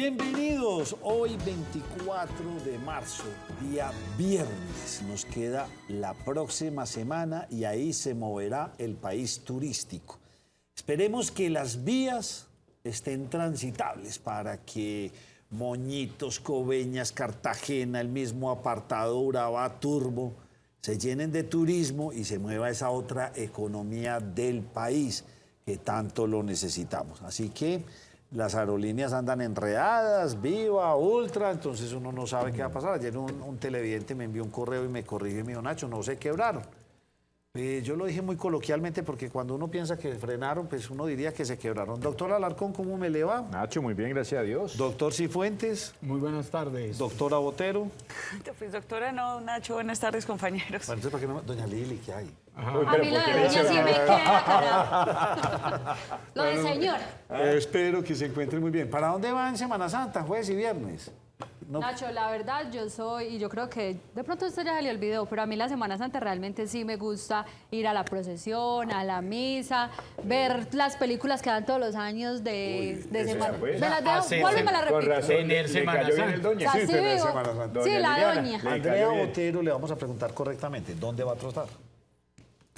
Bienvenidos, hoy 24 de marzo, día viernes. Nos queda la próxima semana y ahí se moverá el país turístico. Esperemos que las vías estén transitables para que Moñitos, Coveñas, Cartagena, el mismo apartado Urabá, Turbo, se llenen de turismo y se mueva esa otra economía del país que tanto lo necesitamos. Así que las aerolíneas andan enredadas, Viva, Ultra, entonces uno no sabe qué va a pasar. Ayer un televidente me envió un correo y me corrigió y me dijo, Nacho, no se quebraron. Yo lo dije muy coloquialmente porque cuando uno piensa que frenaron, pues uno diría que se quebraron. Doctor Alarcón, ¿cómo me le va? Nacho, muy bien, gracias a Dios. Doctor Cifuentes. Muy buenas tardes. Doctora Botero. Pues doctora, no, Nacho, buenas tardes, compañeros. Bueno, entonces, ¿para qué no? Doña Lili, ¿qué hay? Uy, A mí lo de doña sí me queda, Lo de señora. Espero que se encuentren muy bien. ¿Para dónde van Semana Santa, jueves y viernes? No. Nacho, la verdad y yo creo que de pronto usted ya se le olvidó, pero a mí la Semana Santa realmente sí me gusta ir a la procesión, a la misa, ver las películas que dan todos los años de Semana Santa. ¿Cuál me la repito? Tener Semana Santa. O sea, sí, tener vivo. Semana Santa. Sí, la Liliana. doña. Andrea Botero, le vamos a preguntar correctamente, ¿dónde va a trotar?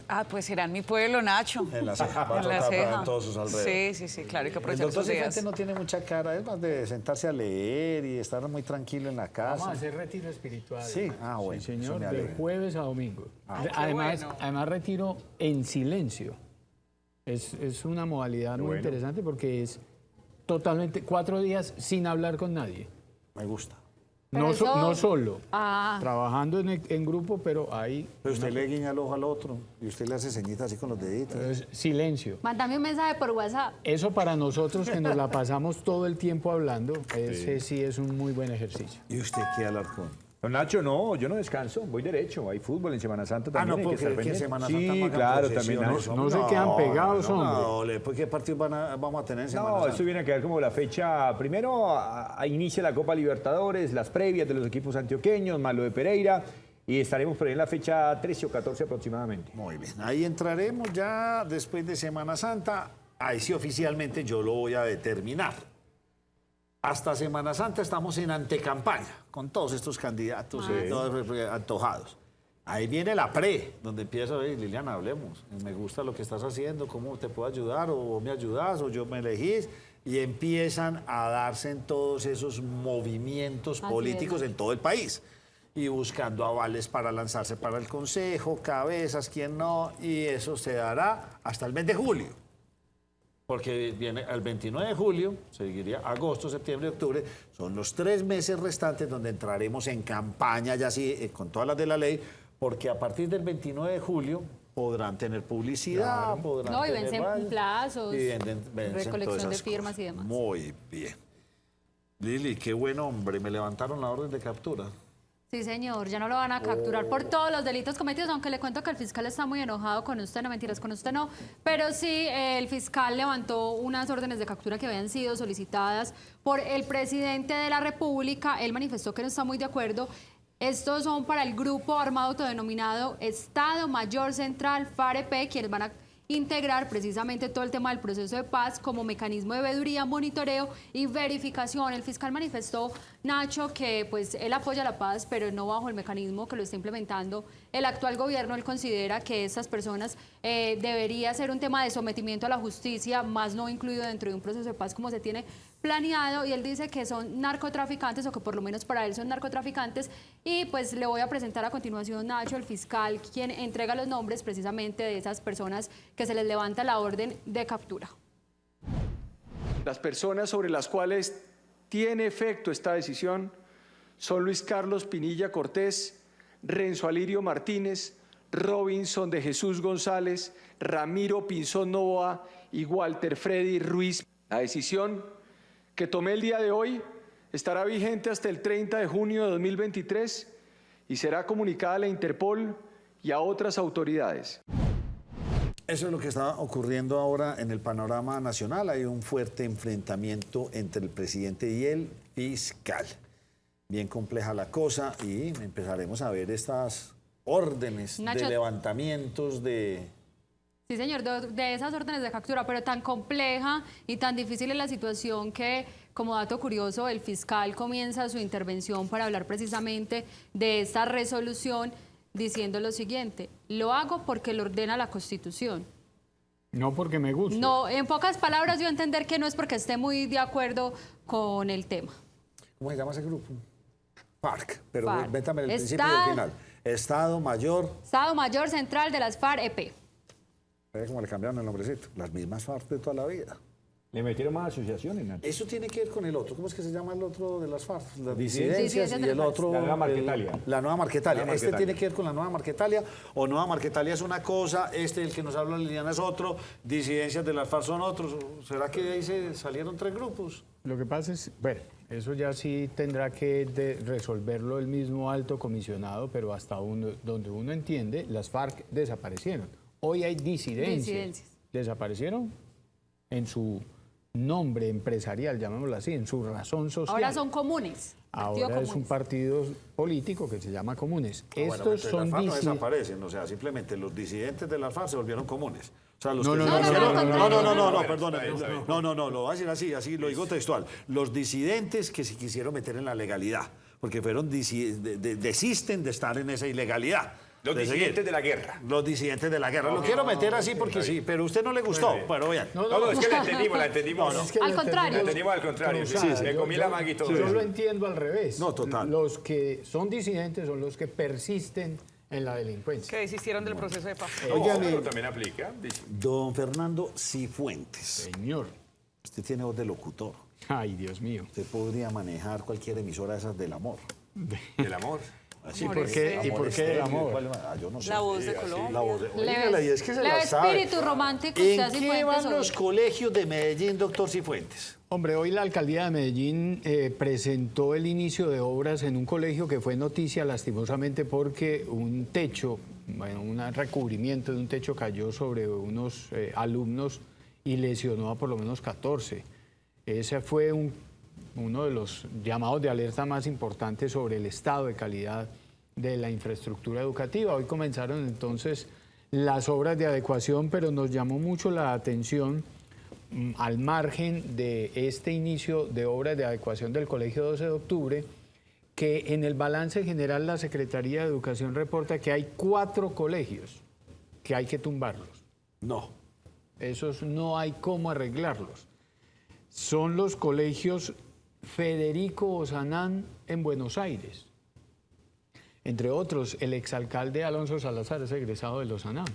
Ah, pues será en mi pueblo, Nacho. En la ceja, va a En la trotar ceja. para todos sus alrededores. Sí, claro, hay que El aprovechar doctor esos días. Cifuentes no tiene mucha cara, es más de sentarse a leer y estar muy tranquilo en la casa. Vamos a hacer retiro espiritual. Sí, bueno. Sí, eso señor, me de alegra. jueves a domingo. Ay, qué además, bueno. además retiro en silencio. Es una modalidad muy interesante porque es totalmente 4 días sin hablar con nadie. Me gusta. Pero No, eso- no solo, Ah, trabajando en grupo, pero ahí Pero usted le guiña el ojo al otro y usted le hace ceñitas así con los deditos. es silencio. mándame un mensaje por WhatsApp. Eso para nosotros que nos la pasamos todo el tiempo hablando, ese sí es un muy buen ejercicio. ¿Y usted qué, Alarcón? Don Nacho, no, yo no descanso, voy derecho. Hay fútbol en Semana Santa Ah, también. no, hay que porque estar que en pendiente. Semana Santa Sí, no hagan claro, también. procesiones, No se quedan pegados, hombre. No, ¿pues qué partidos vamos a tener en Semana No, Santa? esto viene a quedar como la fecha. Primero inicia la Copa Libertadores, las previas de los equipos antioqueños, más lo de Pereira. Y estaremos por ahí en la fecha 13 o 14 aproximadamente. Muy bien, ahí entraremos ya después de Semana Santa. Ahí sí oficialmente yo lo voy a determinar. Hasta Semana Santa estamos en antecampaña con todos estos candidatos todos antojados. Ahí viene la donde empieza a ver, Liliana, hablemos. Me gusta lo que estás haciendo, cómo te puedo ayudar, o me ayudas, o yo me elegís. Y empiezan a darse en todos esos movimientos Así políticos es. en todo el país. Y buscando avales para lanzarse para el Consejo, cabezas, quién no, y eso se dará hasta el mes de julio. Porque viene el 29 de julio, seguiría agosto, septiembre, octubre, son los 3 meses restantes donde entraremos en campaña, ya sí, con todas las de la ley, porque a partir del 29 de julio podrán tener publicidad, podrán No, y tener vencen varios, plazos, y vencen recolección todas de esas firmas cosas. y demás. Muy bien. Lili, qué buen hombre, me levantaron la orden de captura. Sí, señor, ya no lo van a capturar por todos los delitos cometidos, aunque le cuento que el fiscal está muy enojado con usted, no mentiras, con usted no, pero sí, el fiscal levantó unas órdenes de captura que habían sido solicitadas por el presidente de la República. Él manifestó que no está muy de acuerdo. Estos son para el grupo armado autodenominado Estado Mayor Central, FAREP, quienes van a integrar precisamente todo el tema del proceso de paz como mecanismo de veeduría, monitoreo y verificación. El fiscal manifestó, Nacho, que pues él apoya la paz, pero no bajo el mecanismo que lo está implementando el actual gobierno. Él considera que estas personas debería ser un tema de sometimiento a la justicia, más no incluido dentro de un proceso de paz como se tiene planeado, y él dice que son narcotraficantes, o que por lo menos para él son narcotraficantes, y pues le voy a presentar a continuación, Nacho, el fiscal, quien entrega los nombres precisamente de esas personas que se les levanta la orden de captura. Las personas sobre las cuales tiene efecto esta decisión son Luis Carlos Pinilla Cortés, Renzo Alirio Martínez, Robinson de Jesús González, Ramiro Pinzón Novoa y Walter Freddy Ruiz. La decisión que tomé el día de hoy estará vigente hasta el 30 de junio de 2023 y será comunicada a la Interpol y a otras autoridades. Eso es lo que está ocurriendo ahora en el panorama nacional. Hay un fuerte enfrentamiento entre el presidente y el fiscal. Bien compleja la cosa y empezaremos a ver estas órdenes Nacho, de levantamientos de Sí, señor, de esas órdenes de captura, pero tan compleja y tan difícil es la situación que, como dato curioso, el fiscal comienza su intervención para hablar precisamente de esta resolución diciendo lo siguiente: lo hago porque lo ordena la Constitución. No porque me guste. No, en pocas palabras, yo entender que no es porque esté muy de acuerdo con el tema. ¿Cómo se llama ese grupo? FARC, pero FARC. véntame el principio y el final. Estado Mayor Central de las FARC-EP. ¿Cómo le cambiaron el nombrecito? Las mismas FARC de toda la vida. Le metieron más asociaciones, Nacho. Eso tiene que ver con el otro. ¿Cómo es que se llama el otro de las FARC? Las Disidencias disidencias de y el las otro... La Nueva Marquetalia. La Nueva Marquetalia. La Nueva Este Marquetalia. tiene que ver con la Nueva Marquetalia, o Nueva Marquetalia es una cosa, el que nos habla Liliana es otro, disidencias de las FARC son otros. ¿Será que de ahí se salieron 3 grupos? Lo que pasa es, bueno, eso ya sí tendrá que resolverlo el mismo alto comisionado, pero hasta donde uno entiende, las FARC desaparecieron. Hoy hay disidencias. Desaparecieron en su nombre empresarial, llamémoslo así, en su razón social. Ahora son comunes. Ahora es un partido político que se llama Comunes. Estos son las FARC no disidentes. desaparecen, o sea, simplemente los disidentes de las FARC se volvieron comunes. O sea, los No, que no, se no, hicieron- no, perdóname. No, lo voy a decir así lo digo textual. Los disidentes que se quisieron meter en la legalidad, porque fueron desisten de estar en esa ilegalidad. Los de disidentes seguir. de la guerra. Los disidentes de la guerra. Lo quiero meter así porque sí, pero a usted no le gustó. Pero bien. No, es que la entendimos. Es que Al lo contrario. La entendemos entendimos al contrario. cruzada. Sí, me comí la manga y todo. Yo lo entiendo al revés. No, total. Los que son disidentes son los que persisten en la delincuencia. Que desistieron del proceso de paz. Oigan, pero también aplica. Don Fernando Cifuentes. señor. Usted tiene voz de locutor. Ay, Dios mío. Usted podría manejar cualquier emisora de esas del amor. Del amor. Así, ¿Y por qué, ¿y por qué el amor? Yo no sé. La voz de Colombia. La voz de... Le Oígala, y es que se la ves sabe. espíritu romántico usted ¿En a qué Cifuentes van hoy? los colegios de Medellín, doctor Cifuentes? Hombre, hoy la alcaldía de Medellín presentó el inicio de obras en un colegio que fue noticia lastimosamente porque un techo, bueno, un recubrimiento de un techo cayó sobre unos alumnos y lesionó a por lo menos 14. Ese fue uno de los llamados de alerta más importantes sobre el estado de calidad de la infraestructura educativa. Hoy comenzaron entonces las obras de adecuación, pero nos llamó mucho la atención al margen de este inicio de obras de adecuación del Colegio 12 de Octubre, que en el balance general la Secretaría de Educación reporta que hay 4 colegios que hay que tumbarlos. No. Esos no hay cómo arreglarlos. Son los colegios Federico Ozanam en Buenos Aires. Entre otros, el exalcalde Alonso Salazar es egresado del Ozanam.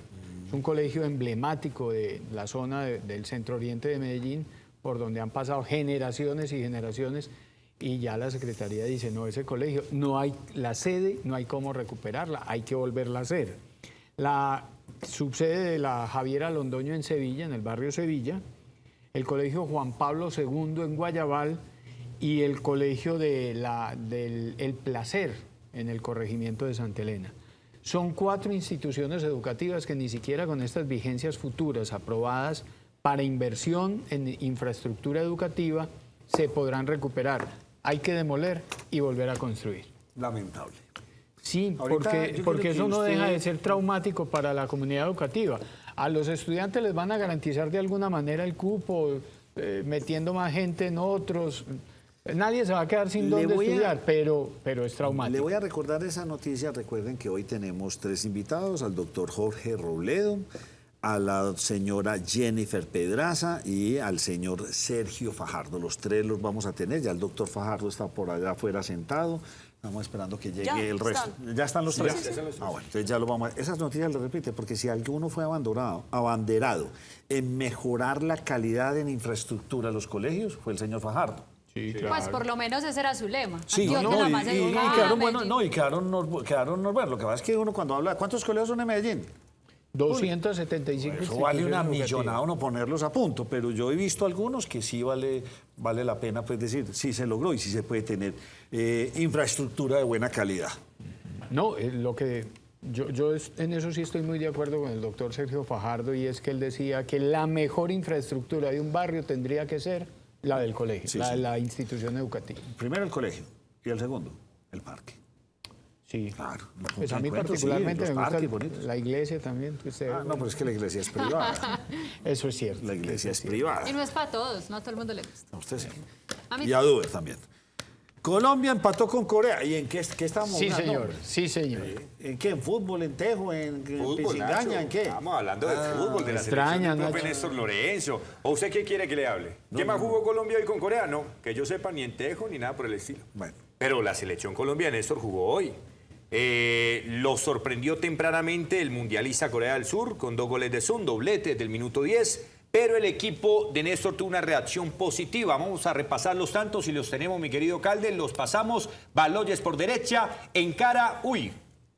Es un colegio emblemático de la zona del centro oriente de Medellín, por donde han pasado generaciones y generaciones, y ya la Secretaría dice, no, ese colegio, no hay la sede, no hay cómo recuperarla, hay que volverla a hacer. La subsede de la Javiera Londoño en Sevilla, en el barrio Sevilla, el colegio Juan Pablo II en Guayabal y el colegio del El Placer en el corregimiento de Santa Elena. Son 4 instituciones educativas que ni siquiera con estas vigencias futuras aprobadas para inversión en infraestructura educativa se podrán recuperar. Hay que demoler y volver a construir. Lamentable. Sí, Ahorita yo porque creo que eso no deja usted- de ser traumático para la comunidad educativa. A los estudiantes les van a garantizar de alguna manera el cupo, metiendo más gente en otros. Nadie se va a quedar sin Le dónde voy a- estudiar, pero es traumático. Le voy a recordar esa noticia. Recuerden que hoy tenemos 3 invitados, al doctor Jorge Robledo, a la señora Jennifer Pedraza y al señor Sergio Fajardo. Los 3 los vamos a tener. Ya el doctor Fajardo está por allá afuera sentado. Estamos esperando que llegue Ya el resto. están. ¿Ya están los 3? ya están los 3. Ah, bueno, entonces ya lo vamos a... Esas noticias las repite, porque si alguno fue abanderado en mejorar la calidad en infraestructura de los colegios, fue el señor Fajardo. Sí, Pues claro. por lo menos ese era su lema. Sí, Antioquia, la más educada, quedaron bueno, Medellín. no, y quedaron bueno. Lo que pasa es que uno cuando habla, ¿cuántos colegios son en Medellín? 275 Eso vale una instituciones millonada educativas. uno ponerlos a punto, pero yo he visto algunos que sí vale la pena pues decir, sí se logró y sí se puede tener infraestructura de buena calidad. No, lo que en eso sí estoy muy de acuerdo con el doctor Sergio Fajardo, y es que él decía que la mejor infraestructura de un barrio tendría que ser la del colegio, Sí, la sí. de la institución educativa. Primero el colegio y el segundo, el parque. Sí. Claro. Pues a mí Encuentros, sí, particularmente los me gusta parques bonitos. la iglesia también. Que usted- Ah, no, pero es que la iglesia es privada. Eso es cierto. La iglesia es Y privada. no es para todos, no a todo el mundo le gusta. A usted sí. A mí Y a Duber también. Colombia empató con Corea. ¿Y en qué estamos Sí, hablando? señor. Sí, señor. ¿En qué? ¿En fútbol? ¿En tejo? ¿En Fútbol, pisingaña? Nacho. ¿En qué? Estamos hablando de fútbol, de la extraña, selección del profe Nacho. Néstor Lorenzo. ¿O usted qué quiere que le hable? ¿Qué más jugó Colombia hoy con Corea? No, que yo sepa ni en tejo ni nada por el estilo. Bueno. Pero la selección colombiana, Néstor, jugó hoy. Lo sorprendió tempranamente el mundialista Corea del Sur con 2 goles de Son, doblete del minuto 10. Pero el equipo de Néstor tuvo una reacción positiva. Vamos a repasar los tantos y los tenemos, mi querido Calde. Los pasamos. Baloyes por derecha, encara,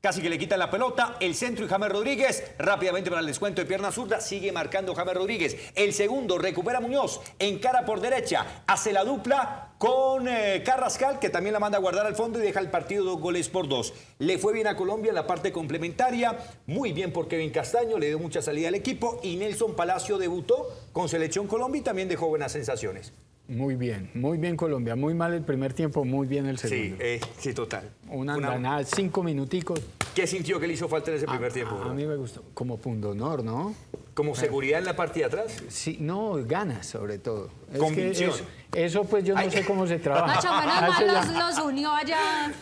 casi que le quitan la pelota. El centro y James Rodríguez, rápidamente para el descuento de pierna zurda, sigue marcando James Rodríguez. El segundo, recupera Muñoz, encara por derecha, hace la dupla con Carrascal, que también la manda a guardar al fondo y deja el partido 2 goles por 2. Le fue bien a Colombia en la parte complementaria, muy bien por Kevin Castaño, le dio mucha salida al equipo y Nelson Palacio debutó con Selección Colombia y también dejó buenas sensaciones. Muy bien Colombia. Muy mal el primer tiempo, muy bien el segundo. Sí, total. Una andanada, 5 minuticos. ¿Qué sintió que le hizo falta en ese primer tiempo? A mí me gustó. Como pundonor, ¿no? ¿Como seguridad en la parte de atrás? Sí, no, ganas sobre todo. Es que Convicción. eso pues yo no sé cómo se trabaja. Nacho, menos Nacho, ya. mal los unió allá.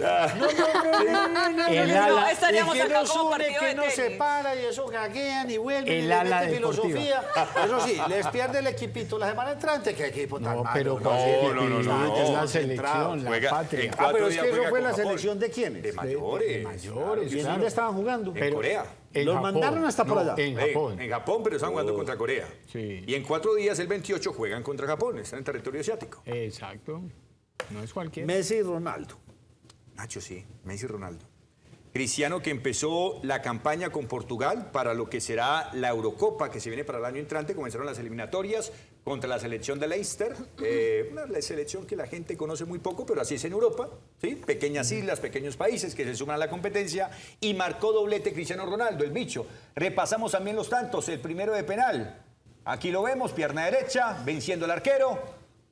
El No, ala, estaríamos Y que acá nos como une, partido que de no se tenis. para y eso gaguean y vuelven El y le ala meten deportiva. filosofía. Eso sí, les pierde el equipito la semana entrante. ¿Qué equipo tan no, malo? pero No, es la concentrado. selección, la Juega patria. en Ah, 4 pero es días que eso juega fue con la Japón. selección de quiénes. De mayores. Mayores, ¿Y en claro. dónde estaban jugando? En Corea. En Los Japón. mandaron hasta por allá. En Japón. En Japón, pero están jugando contra Corea. Sí. Y en 4 días, el 28, juegan contra Japón. Están en territorio asiático. Exacto. No es cualquiera. Messi y Ronaldo. Nacho, sí. Messi y Ronaldo. Cristiano, que empezó la campaña con Portugal para lo que será la Eurocopa que se viene para el año entrante. Comenzaron las eliminatorias contra la selección de Leicester, una selección que la gente conoce muy poco, pero así es en Europa, ¿sí? Pequeñas islas, pequeños países que se suman a la competencia, y marcó doblete Cristiano Ronaldo, el bicho. Repasamos también los tantos, el primero de penal. Aquí lo vemos, pierna derecha, venciendo al arquero,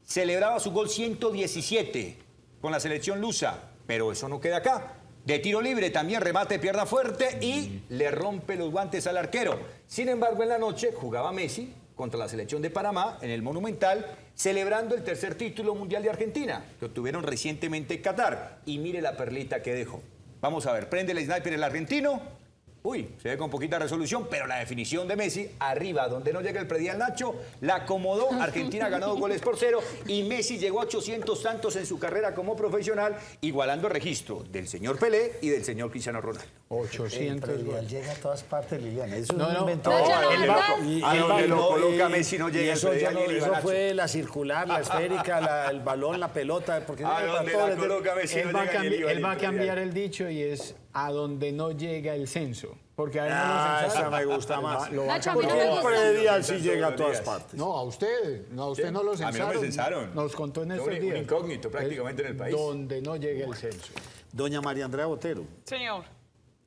celebraba su gol 117 con la selección lusa, pero eso no queda acá. De tiro libre también remate de pierna fuerte y le rompe los guantes al arquero. Sin embargo, en la noche jugaba Messi contra la selección de Panamá en el Monumental, celebrando el tercer título mundial de Argentina, que obtuvieron recientemente en Qatar. Y mire la perlita que dejó. Vamos a ver, prende el sniper el argentino. Se ve con poquita resolución, pero la definición de Messi, arriba, donde no llega el predial Nacho, la acomodó. Argentina ganó 2 goles por 0 y Messi llegó a 800 tantos en su carrera como profesional, igualando el registro del señor Pelé y del señor Cristiano Ronaldo. 800 goles. Llega a todas partes, Liliana. Eso No, es un no. invento. No, Y- a donde lo no, coloca y- Messi no llega y el eso, ya predial no, ni el eso Ibanacho. fue la circular, la esférica, el balón, la pelota. Porque A donde la coloca Messi no Él va, a llega ni el él va a predial. cambiar el dicho y es a donde no llega el censo. Porque a él no lo Esa censaron. me gusta más. Lo va a Nacho, a mí no cambiar. me Porque gusta. el predial sí Todos llega a los todas días. partes. No, a usted no Sí, lo a mí no me censaron. censaron. Nos contó en estos Un días. incógnito prácticamente en el país. Donde no llega el censo. Doña María Andrea Botero, Señor,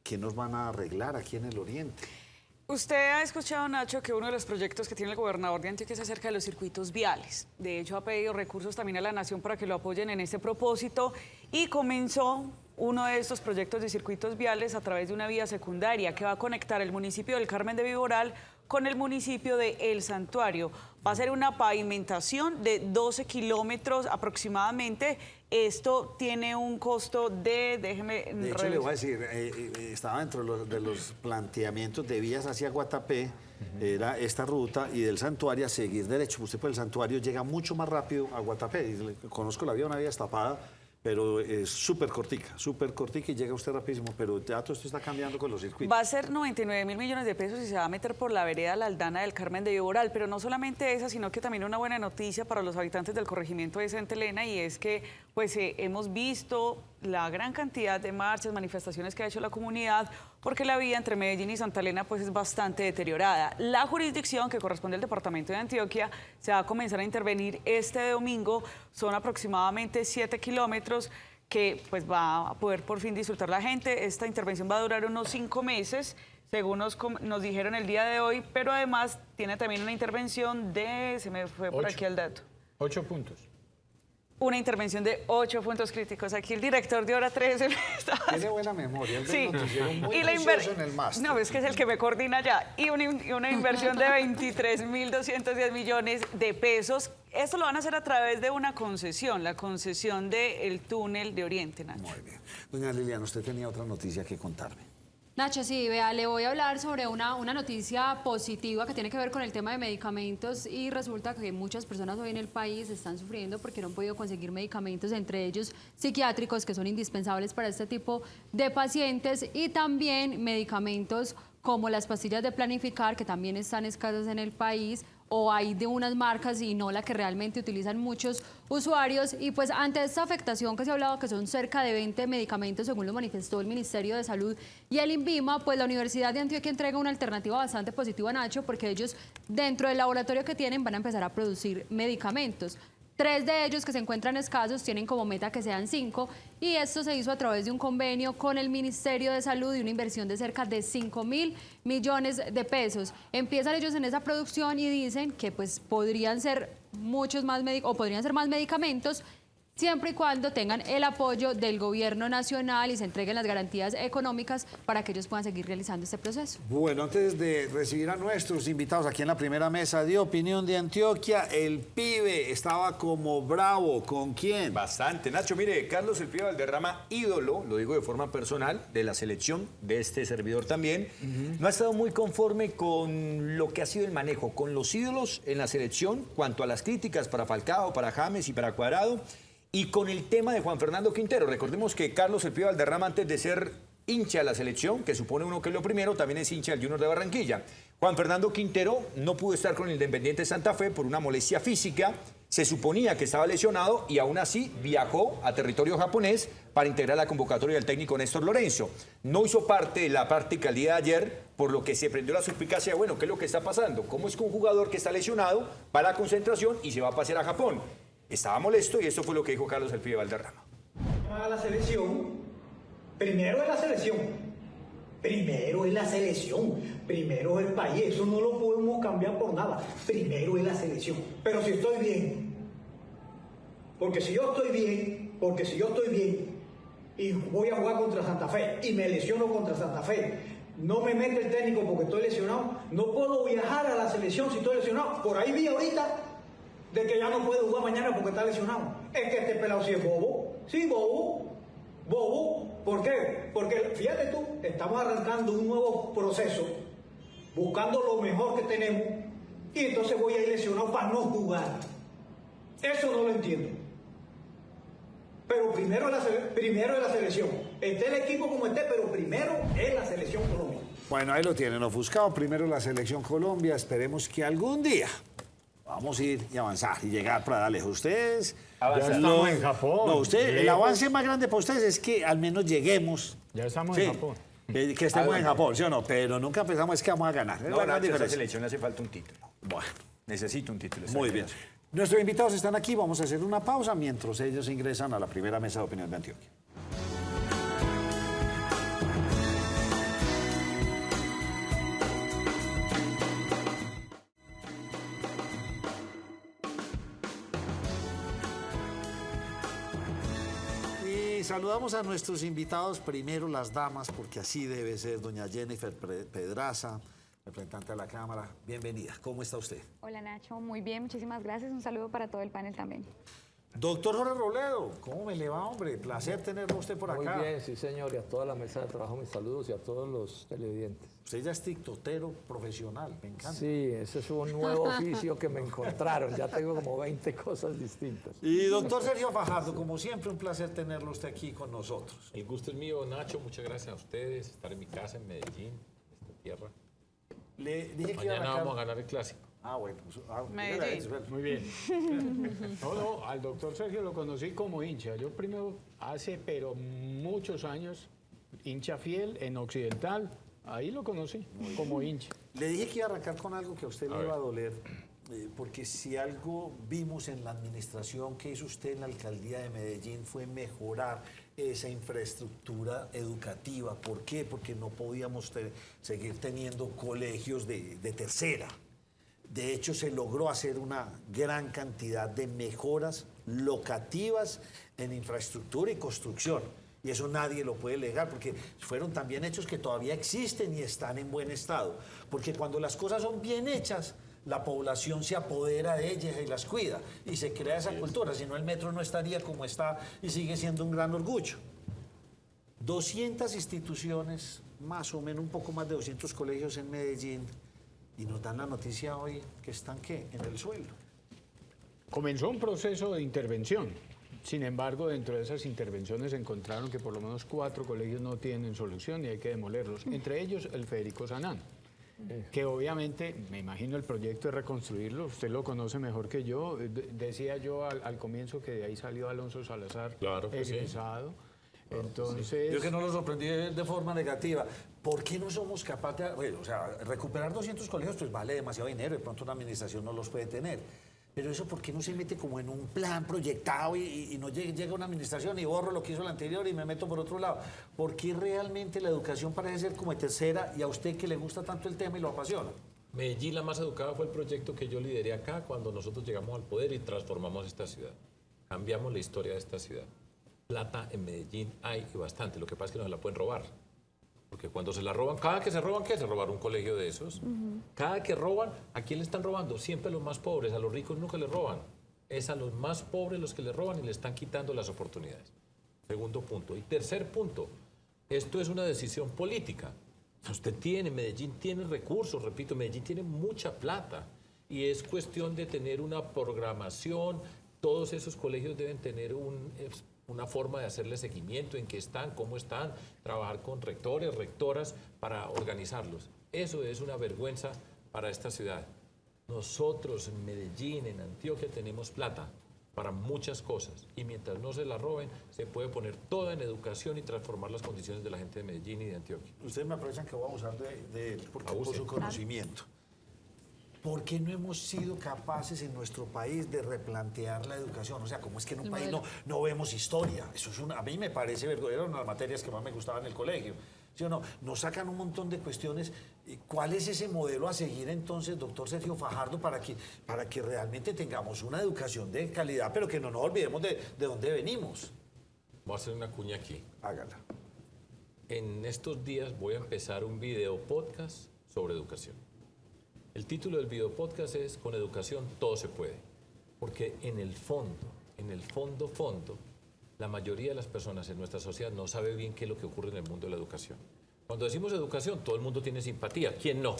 ¿qué nos van a arreglar aquí en el Oriente? usted ha escuchado, Nacho, que uno de los proyectos que tiene el gobernador de Antioquia es acerca de los circuitos viales. De hecho, ha pedido recursos también a la Nación para que lo apoyen en este propósito y comenzó uno de estos proyectos de circuitos viales a través de una vía secundaria que va a conectar el municipio del Carmen de Viboral con el municipio de El Santuario. Va a ser una pavimentación de 12 kilómetros aproximadamente. Esto tiene un costo de, déjeme De hecho, le voy a decir, estaba dentro de los planteamientos de vías hacia Guatapé, era esta ruta, y del Santuario a seguir derecho. Usted por el Santuario llega mucho más rápido a Guatapé. Conozco la vía, una vía destapada, pero es súper cortica y llega usted rapidísimo, pero ya todo esto está cambiando con los circuitos. Va a ser 99.000 millones de pesos y se va a meter por la vereda La Aldana del Carmen de Viboral, pero no solamente esa, sino que también una buena noticia para los habitantes del corregimiento de Santa Elena, y es que pues hemos visto la gran cantidad de marchas, manifestaciones que ha hecho la comunidad, porque la vía entre Medellín y Santa Elena pues es bastante deteriorada. La jurisdicción que corresponde al departamento de Antioquia se va a comenzar a intervenir este domingo, son aproximadamente 7 kilómetros que pues va a poder por fin disfrutar la gente. Esta intervención va a durar unos 5 meses, según nos dijeron el día de hoy, pero además tiene también una intervención de, se me fue por 8. aquí el dato, 8 puntos. una intervención de 8 puntos críticos. Aquí el director de Hora 13 Tiene buena memoria, él Sí. ve noticiero muy Y la juicioso en el máster. No, es que es el que me coordina ya. Y una inversión de 23.210 millones de pesos. Esto lo van a hacer a través de una concesión, la concesión del túnel de Oriente, Nacho. Muy bien. Doña Liliana, usted tenía otra noticia que contarme. Nacho, sí, vea, le voy a hablar sobre una noticia positiva que tiene que ver con el tema de medicamentos y resulta que muchas personas hoy en el país están sufriendo porque no han podido conseguir medicamentos, entre ellos psiquiátricos, que son indispensables para este tipo de pacientes, y también medicamentos como las pastillas de Planificar, que también están escasas en el país, o hay de unas marcas y no la que realmente utilizan muchos usuarios. Y pues ante esta afectación que se ha hablado, que son cerca de 20 medicamentos, según lo manifestó el Ministerio de Salud y el INVIMA, pues la Universidad de Antioquia entrega una alternativa bastante positiva, Nacho, porque ellos dentro del laboratorio que tienen van a empezar a producir medicamentos. 3 de ellos que se encuentran escasos tienen como meta que sean 5, y esto se hizo a través de un convenio con el Ministerio de Salud y una inversión de cerca de 5.000 millones de pesos. Empiezan ellos en esa producción y dicen que pues podrían ser muchos más podrían ser más medicamentos, siempre y cuando tengan el apoyo del gobierno nacional y se entreguen las garantías económicas para que ellos puedan seguir realizando este proceso. Bueno, antes de recibir a nuestros invitados aquí en la primera mesa de Opinión de Antioquia, el pibe estaba como bravo. ¿Con quién? Bastante. Nacho, mire, Carlos El Pibe Valderrama, ídolo, lo digo de forma personal, de la selección, de este servidor también, no ha estado muy conforme con lo que ha sido el manejo, con los ídolos en la selección, cuanto a las críticas para Falcao, para James y para Cuadrado, y con el tema de Juan Fernando Quintero. Recordemos que Carlos El Pibe Valderrama, antes de ser hincha de la selección, que supone uno que es lo primero, también es hincha del Junior de Barranquilla. Juan Fernando Quintero no pudo estar con el Independiente Santa Fe por una molestia física. Se suponía que estaba lesionado y aún así viajó a territorio japonés para integrar la convocatoria del técnico Néstor Lorenzo. No hizo parte de la práctica el día de ayer, por lo que se prendió la suspicacia de, bueno, ¿qué es lo que está pasando? ¿Cómo es que un jugador que está lesionado va a la concentración y se va a pasear a Japón? Estaba molesto y esto fue lo que dijo Carlos El Pibe Valderrama. A la selección, primero es la selección, primero es la selección, primero es el país, eso no lo podemos cambiar por nada, primero es la selección. Pero si estoy bien, porque si yo estoy bien y voy a jugar contra Santa Fe y me lesiono contra Santa Fe, no me mete el técnico porque estoy lesionado, no puedo viajar a la selección si estoy lesionado. Por ahí vi ahorita de que ya no puede jugar mañana porque está lesionado. Es que este pelado sí es bobo. Sí, bobo. Bobo. ¿Por qué? Porque, fíjate tú, estamos arrancando un nuevo proceso, buscando lo mejor que tenemos, y entonces voy a ir lesionado para no jugar. Eso no lo entiendo. Pero primero es la selección. Esté el equipo como esté, pero primero es la selección Colombia. Bueno, ahí lo tienen ofuscado. Primero la selección Colombia. Esperemos que algún día vamos a ir y avanzar y llegar para lejos. Ustedes... Ya estamos en Japón. No, el Lejos. avance más grande para ustedes es que al menos lleguemos. Ya estamos Sí, en Japón. que estemos en Japón, ¿sí o no? Pero nunca pensamos es que vamos a ganar. Es No, la gran Nacho, a esa diferencia. selección le hace falta un título. Bueno, Necesita un título. muy bien. Nuestros invitados están aquí. Vamos a hacer una pausa mientras ellos ingresan a la primera mesa de Opinión de Antioquia. Y saludamos a nuestros invitados, primero las damas, porque así debe ser, doña Jennifer Pedraza, representante de la Cámara. Bienvenida, ¿cómo está usted? Hola Nacho, muy bien, muchísimas gracias. Un saludo para todo el panel también. Doctor Jorge Robledo, ¿cómo me le va, hombre? Placer tenerlo a usted por acá. Muy bien, sí señor, y a toda la mesa de trabajo mis saludos y a todos los televidentes. Usted ya es tiktokero profesional, me encanta. Sí, ese es un nuevo oficio que me encontraron, ya tengo como 20 cosas distintas. Y doctor Sergio Fajardo, como siempre, un placer tenerlo usted aquí con nosotros. El gusto es mío, Nacho, muchas gracias a ustedes, estar en mi casa en Medellín, esta tierra. Le dije que iba a Mañana arrancar- vamos a ganar el clásico. Ah, bueno. Pues, Medellín. Muy bien. No, al doctor Sergio lo conocí como hincha. Yo primero, pero muchos años, hincha fiel en Occidental. Ahí lo conocí como hincha. Le dije que iba a arrancar con algo que a usted le A iba a ver. doler, porque si algo vimos en la administración que hizo usted en la alcaldía de Medellín fue mejorar esa infraestructura educativa. ¿Por qué? Porque no podíamos seguir teniendo colegios de tercera. De hecho, se logró hacer una gran cantidad de mejoras locativas en infraestructura y construcción. Y eso nadie lo puede negar, porque fueron también hechos que todavía existen y están en buen estado. Porque cuando las cosas son bien hechas, la población se apodera de ellas y las cuida. Y se crea esa cultura, si no el metro no estaría como está y sigue siendo un gran orgullo. 200 instituciones, más o menos un poco más de 200 colegios en Medellín, y nos dan la noticia hoy que están, ¿qué?, en el suelo. Comenzó un proceso de intervención. Sin embargo, dentro de esas intervenciones encontraron que por lo menos 4 colegios no tienen solución y hay que demolerlos. Entre ellos, el Federico Sanán, que obviamente, me imagino el proyecto de reconstruirlo, usted lo conoce mejor que yo. Decía yo al comienzo que de ahí salió Alonso Salazar, Claro que egresado. Sí. Entonces... Yo que no lo sorprendí de forma negativa. ¿Por qué no somos capaces de... Bueno, o sea, recuperar 200 colegios pues vale demasiado dinero, de pronto una administración no los puede tener. Pero eso, ¿por qué no se mete como en un plan proyectado y no llega una administración y borro lo que hizo la anterior y me meto por otro lado? ¿Por qué realmente la educación parece ser como tercera y a usted que le gusta tanto el tema y lo apasiona? Medellín, la más educada, fue el proyecto que yo lideré acá cuando nosotros llegamos al poder y transformamos esta ciudad. Cambiamos la historia de esta ciudad. Plata en Medellín hay y bastante. Lo que pasa es que no se la pueden robar. Porque cuando se la roban, cada que se roban, ¿qué? Se robaron un colegio de esos. Cada que roban, ¿a quién le están robando? Siempre a los más pobres. A los ricos nunca les roban. Es a los más pobres los que les roban y le están quitando las oportunidades. Segundo punto. Y tercer punto. Esto es una decisión política. Usted tiene, Medellín tiene recursos, repito, Medellín tiene mucha plata. Y es cuestión de tener una programación. Todos esos colegios deben tener una forma de hacerle seguimiento, en qué están, cómo están, trabajar con rectores, rectoras para organizarlos. Eso es una vergüenza para esta ciudad. Nosotros en Medellín, en Antioquia, tenemos plata para muchas cosas y mientras no se la roben, se puede poner toda en educación y transformar las condiciones de la gente de Medellín y de Antioquia. Ustedes me aprovechan que voy a abusar de él por su conocimiento. ¿Por qué no hemos sido capaces en nuestro país de replantear la educación? O sea, ¿cómo es que en un país no vemos historia? Eso es a mí me parece vergonzoso, era una de las materias que más me gustaban en el colegio. ¿Sí o no? Nos sacan un montón de cuestiones. ¿Cuál es ese modelo a seguir entonces, doctor Sergio Fajardo, para que realmente tengamos una educación de calidad, pero que no nos olvidemos de dónde venimos? Voy a hacer una cuña aquí. Hágala. En estos días voy a empezar un video podcast sobre educación. El título del video podcast es Con educación todo se puede. Porque en el fondo, la mayoría de las personas en nuestra sociedad no sabe bien qué es lo que ocurre en el mundo de la educación. Cuando decimos educación, todo el mundo tiene simpatía. ¿Quién no?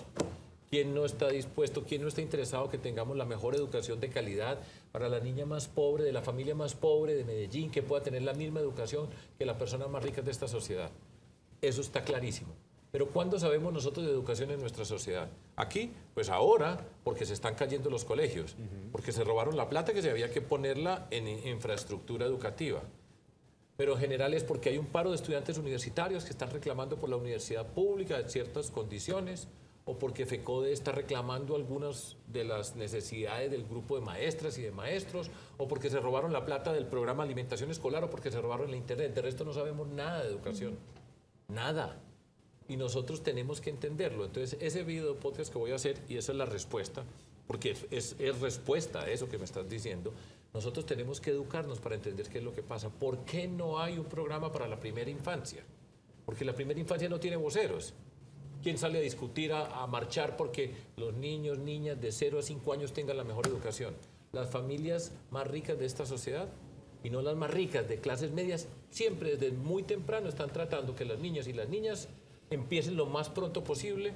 ¿Quién no está dispuesto, quién no está interesado que tengamos la mejor educación de calidad para la niña más pobre, de la familia más pobre de Medellín, que pueda tener la misma educación que las personas más ricas de esta sociedad? Eso está clarísimo. Pero ¿cuándo sabemos nosotros de educación en nuestra sociedad? Aquí, pues ahora, porque se están cayendo los colegios, porque se robaron la plata que se había que ponerla en infraestructura educativa. Pero en general es porque hay un paro de estudiantes universitarios que están reclamando por la universidad pública en ciertas condiciones, o porque FECODE está reclamando algunas de las necesidades del grupo de maestras y de maestros, o porque se robaron la plata del programa Alimentación Escolar, o porque se robaron la internet. De resto no sabemos nada de educación. Nada. Y nosotros tenemos que entenderlo. Entonces, ese video podcast que voy a hacer, y esa es la respuesta, porque es respuesta a eso que me estás diciendo, nosotros tenemos que educarnos para entender qué es lo que pasa. ¿Por qué no hay un programa para la primera infancia? Porque la primera infancia no tiene voceros. ¿Quién sale a discutir, a marchar porque los niños, niñas de 0 a 5 años tengan la mejor educación? Las familias más ricas de esta sociedad y no las más ricas de clases medias, siempre desde muy temprano están tratando que las niñas y las niñas empiecen lo más pronto posible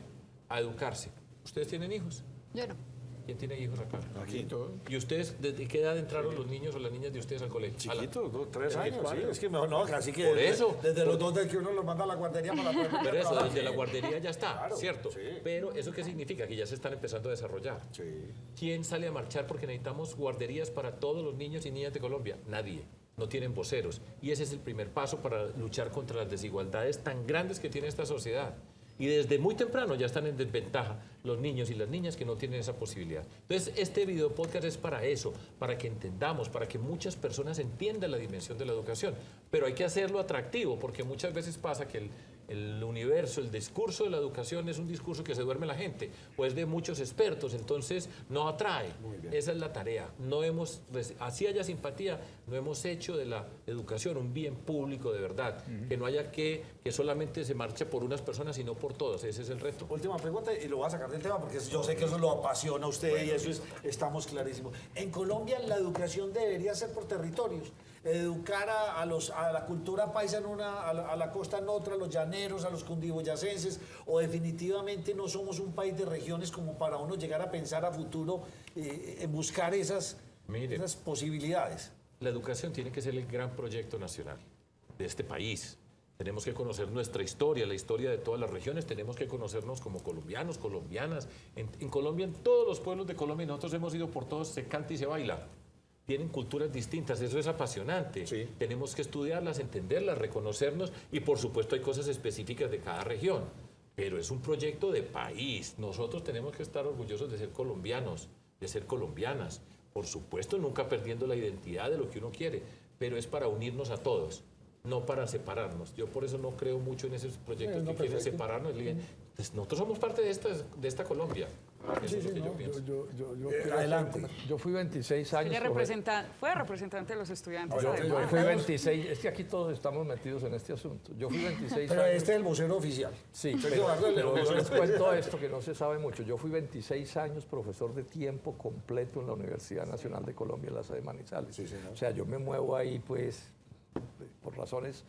a educarse. ¿Ustedes tienen hijos? Yo no. ¿Quién tiene hijos acá? Aquí todo. ¿Y ustedes, desde qué edad entraron los niños o las niñas de ustedes al colegio? Chiquitos, 3 años, sí. ¿4? Es que mejor no, así que Por eso. desde los 2 de que uno los manda a la guardería para la Pero eso, desde la guardería ya está, Claro, ¿cierto? sí. Pero ¿eso qué significa? Que ya se están empezando a desarrollar. Sí. ¿Quién sale a marchar porque necesitamos guarderías para todos los niños y niñas de Colombia? Nadie. No tienen voceros. Y ese es el primer paso para luchar contra las desigualdades tan grandes que tiene esta sociedad. Y desde muy temprano ya están en desventaja los niños y las niñas que no tienen esa posibilidad. Entonces, este video podcast es para eso, para que entendamos, para que muchas personas entiendan la dimensión de la educación. Pero hay que hacerlo atractivo, porque muchas veces pasa que el universo, el discurso de la educación es un discurso que se duerme la gente, pues de muchos expertos, entonces no atrae. Esa es la tarea. Así haya simpatía, no hemos hecho de la educación un bien público de verdad, que no haya que solamente se marche por unas personas, sino por todas. Ese es el reto. Última pregunta, y lo voy a sacar del tema porque yo sé que eso lo apasiona a usted y eso estamos clarísimos. En Colombia la educación debería ser por territorios. Educar a la cultura paisa a la costa en otra, a los llaneros, a los cundiboyacenses, o definitivamente no somos un país de regiones como para uno llegar a pensar a futuro en buscar esas posibilidades. La educación tiene que ser el gran proyecto nacional de este país. Tenemos que conocer nuestra historia, la historia de todas las regiones, tenemos que conocernos como colombianos, colombianas. En Colombia, en todos los pueblos de Colombia, nosotros hemos ido por todos, se canta y se baila. Tienen culturas distintas, eso es apasionante. Sí. Tenemos que estudiarlas, entenderlas, reconocernos y por supuesto hay cosas específicas de cada región. Pero es un proyecto de país. Nosotros tenemos que estar orgullosos de ser colombianos, de ser colombianas. Por supuesto, nunca perdiendo la identidad de lo que uno quiere, pero es para unirnos a todos, no para separarnos. Yo por eso no creo mucho en esos proyectos que quieren separarnos. Pues nosotros somos parte de esta Colombia. Eso es lo que yo pienso. Adelante. Yo fui 26 años. Fue representante de los estudiantes. Yo fui 26, es que aquí todos estamos metidos en este asunto. Yo fui 26 pero años. este es el vocero oficial. Sí, pero yo les cuento esto que no se sabe mucho. Yo fui 26 años profesor de tiempo completo en la Universidad Nacional de Colombia, en la sede de Manizales. Sí, o sea, yo me muevo ahí, pues, por razones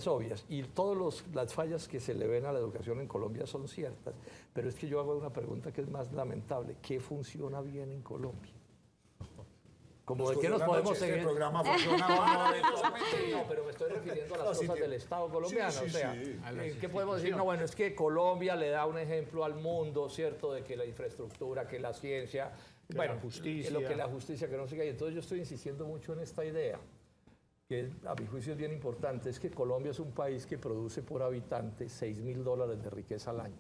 obvias. Y todas las fallas que se le ven a la educación en Colombia son ciertas. Pero es que yo hago una pregunta que es más lamentable. ¿Qué funciona bien en Colombia? Como de qué nos podemos seguir. Este programa funciona no, pero me estoy refiriendo a las cosas del Estado colombiano. O sea, ¿qué podemos decir? No, bueno, es que Colombia le da un ejemplo al mundo, ¿cierto? De que la infraestructura, que la ciencia, bueno, la justicia, que no sé qué. Y entonces yo estoy insistiendo mucho en esta idea, que a mi juicio es bien importante, es que Colombia es un país que produce por habitante $6.000 de riqueza al año.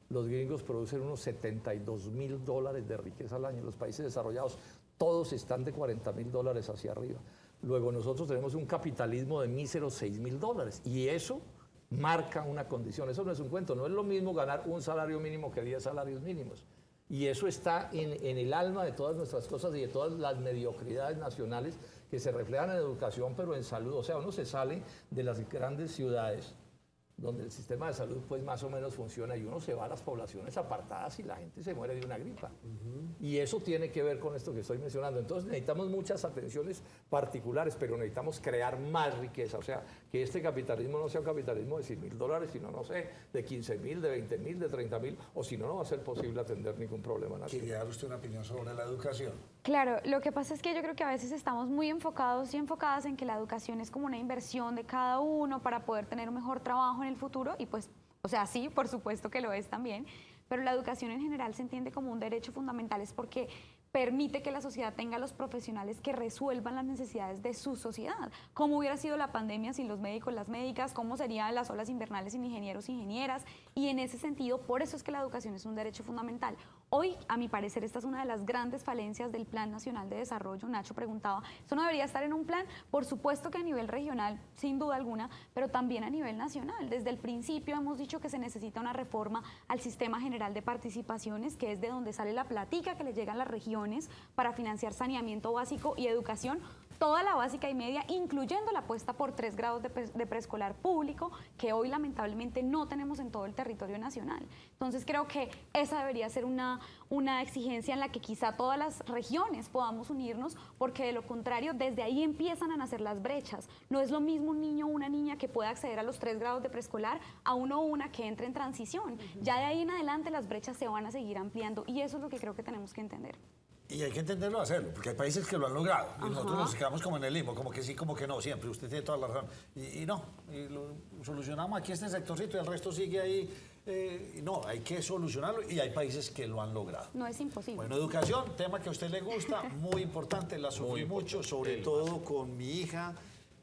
Los gringos producen unos $72.000 de riqueza al año. Los países desarrollados todos están de $40.000 hacia arriba. Luego nosotros tenemos un capitalismo de míseros $6.000 y eso marca una condición. Eso no es un cuento, no es lo mismo ganar un salario mínimo que 10 salarios mínimos. Y eso está en el alma de todas nuestras cosas y de todas las mediocridades nacionales que se reflejan en educación, pero en salud. O sea, uno se sale de las grandes ciudades donde el sistema de salud pues más o menos funciona y uno se va a las poblaciones apartadas y la gente se muere de una gripa. Y eso tiene que ver con esto que estoy mencionando. Entonces necesitamos muchas atenciones particulares, pero necesitamos crear más riqueza. O sea, que este capitalismo no sea un capitalismo de $100.000, sino, no sé, de 15.000, de 20.000, de 30.000, o si no, no va a ser posible atender ningún problema nacional. ¿Quería dar usted una opinión sobre la educación? Claro, lo que pasa es que yo creo que a veces estamos muy enfocados y enfocadas en que la educación es como una inversión de cada uno para poder tener un mejor trabajo en el futuro y pues, o sea, sí, por supuesto que lo es también, pero la educación en general se entiende como un derecho fundamental es porque permite que la sociedad tenga los profesionales que resuelvan las necesidades de su sociedad. ¿Cómo hubiera sido la pandemia sin los médicos, las médicas? ¿Cómo serían las olas invernales sin ingenieros, ingenieras? Y en ese sentido, por eso es que la educación es un derecho fundamental. Hoy, a mi parecer, esta es una de las grandes falencias del Plan Nacional de Desarrollo. Nacho preguntaba, ¿esto no debería estar en un plan? Por supuesto que a nivel regional, sin duda alguna, pero también a nivel nacional. Desde el principio hemos dicho que se necesita una reforma al Sistema General de Participaciones, que es de donde sale la platica que le llega a las regiones para financiar saneamiento básico y educación, toda la básica y media, incluyendo la apuesta por 3 grados de preescolar público, que hoy lamentablemente no tenemos en todo el territorio nacional. Entonces creo que esa debería ser una exigencia en la que quizá todas las regiones podamos unirnos, porque de lo contrario, desde ahí empiezan a nacer las brechas. No es lo mismo un niño o una niña que pueda acceder a los 3 grados de preescolar a uno o una que entre en transición. Ya de ahí en adelante las brechas se van a seguir ampliando y eso es lo que creo que tenemos que entender. Y hay que entenderlo, hacerlo, porque hay países que lo han logrado y nosotros nos quedamos como en el limbo, como que sí, como que no, siempre, usted tiene toda la razón. Y no, y lo solucionamos aquí este sectorcito y el resto sigue ahí. No, hay que solucionarlo y hay países que lo han logrado. No es imposible. Bueno, educación, tema que a usted le gusta, muy importante, la sufrí mucho, sobre todo con mi hija,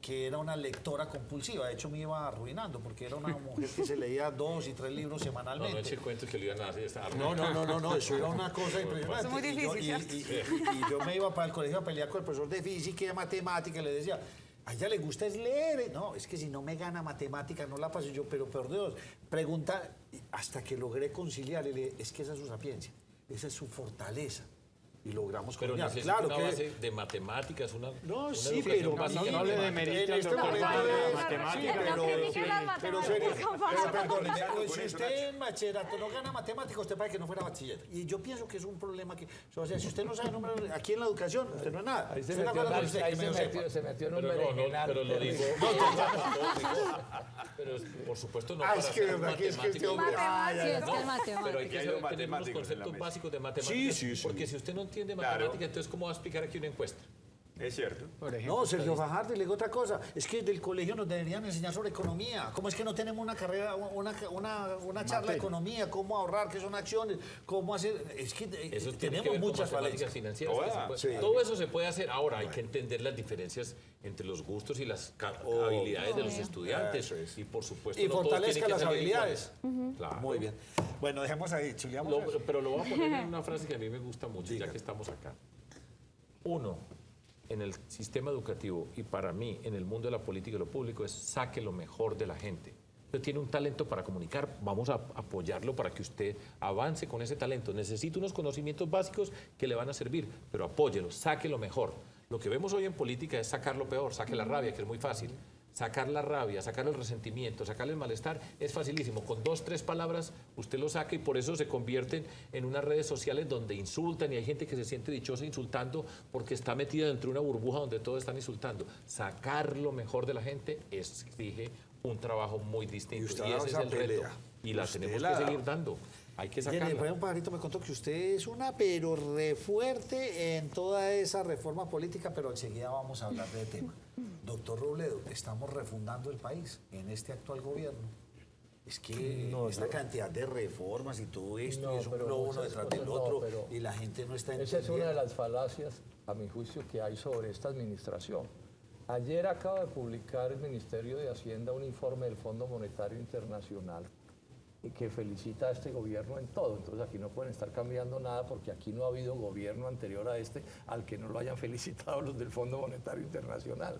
que era una lectora compulsiva. De hecho, me iba arruinando porque era una mujer que se leía 2 y 3 libros semanalmente. No eche cuentos que le iban a hacer esta No, eso era una cosa impresionante. Es muy difícil, ¿cierto? Y yo me iba para el colegio a pelear con el profesor de física y de matemática y le decía, A ella le gusta es leer. No, es que si no me gana matemática, no la paso yo, pero por Dios. Pregunta, hasta que logré conciliar, y le dije, es que esa es su sapiencia, esa es su fortaleza. Y logramos pero conciliar. necesita Claro una que base de matemáticas, no, sí, educación pero básica no le en demerite en este al doctor momento de es- matemáticas. sí, No critiquen las matemáticas, pero perdone, Con si eso, usted en bachillerato no gana matemáticas, usted para que no fuera bachiller. Y yo pienso que es un problema que, o sea, si usted no sabe números aquí en la educación, usted no es nada. Ahí se Estoy de metió, acuerdo con usted, ahí que se medio sepa. metió, se metió en un Pero no, berenjenal. pero lo digo. Pero por supuesto no Ah, para es que ser de verdad que es que este matemático. hombre... Matemáticas. Sí, es que el Pero hay matemático. que hay saber dos tener unos matemáticos en la conceptos mesa. básicos de matemáticas. Sí, sí. Porque si usted no entiende Claro. matemáticas, entonces ¿cómo va a explicar aquí una encuesta? Es cierto. Por ejemplo, No, Sergio Fajardo, y le digo otra cosa. Es que del colegio nos deberían enseñar sobre economía. ¿Cómo es que no tenemos una carrera, una charla de economía? ¿Cómo ahorrar? ¿Qué son acciones? ¿Cómo hacer? Es que Eso tiene que tenemos ver con muchas matemáticas falencias. financieras. Toda, que se puede- sí. Todo eso se puede hacer. Ahora hay que entender las diferencias entre los gustos y las habilidades de los estudiantes. Eso es. Y por supuesto Y no todos fortalezca tienen que las salir habilidades. iguales. Claro. Muy bien. Bueno, dejemos ahí, chuleamos Lo- eso. pero lo voy a poner en una frase que a mí me gusta mucho, Diga. ya que estamos acá. Uno, en el sistema educativo y para mí en el mundo de la política y lo público es saque lo mejor de la gente. Usted tiene un talento para comunicar, vamos a apoyarlo para que usted avance con ese talento. Necesita unos conocimientos básicos que le van a servir, pero apóyelo, saque lo mejor. Lo que vemos hoy en política es sacar lo peor, saque la rabia, que es muy fácil. Sacar la rabia, sacar el resentimiento, sacar el malestar es facilísimo. Con 2, 3 palabras usted lo saca y por eso se convierten en unas redes sociales donde insultan y hay gente que se siente dichosa insultando porque está metida dentro de una burbuja donde todos están insultando. Sacar lo mejor de la gente exige un trabajo muy distinto Y usted y ha dado ese es esa el reto. pelea. Y la Usted tenemos la que ha seguir dado. dando. Hay que Jenny, sacarla. por ejemplo, un pajarito me contó que usted es una, pero re fuerte en toda esa reforma política, pero enseguida vamos a hablar de tema. Doctor Robledo, estamos refundando el país en este actual gobierno. Es que esta cantidad de reformas y todo esto, No, y es un pero globo uno muchas detrás del cosas no, otro, pero y la gente no está Esa entendiendo. es una de las falacias, a mi juicio, que hay sobre esta administración. Ayer acaba de publicar el Ministerio de Hacienda un informe del Fondo Monetario Internacional y que felicita a este gobierno en todo. Entonces aquí no pueden estar cambiando nada porque aquí no ha habido gobierno anterior a este al que no lo hayan felicitado los del Fondo Monetario Internacional.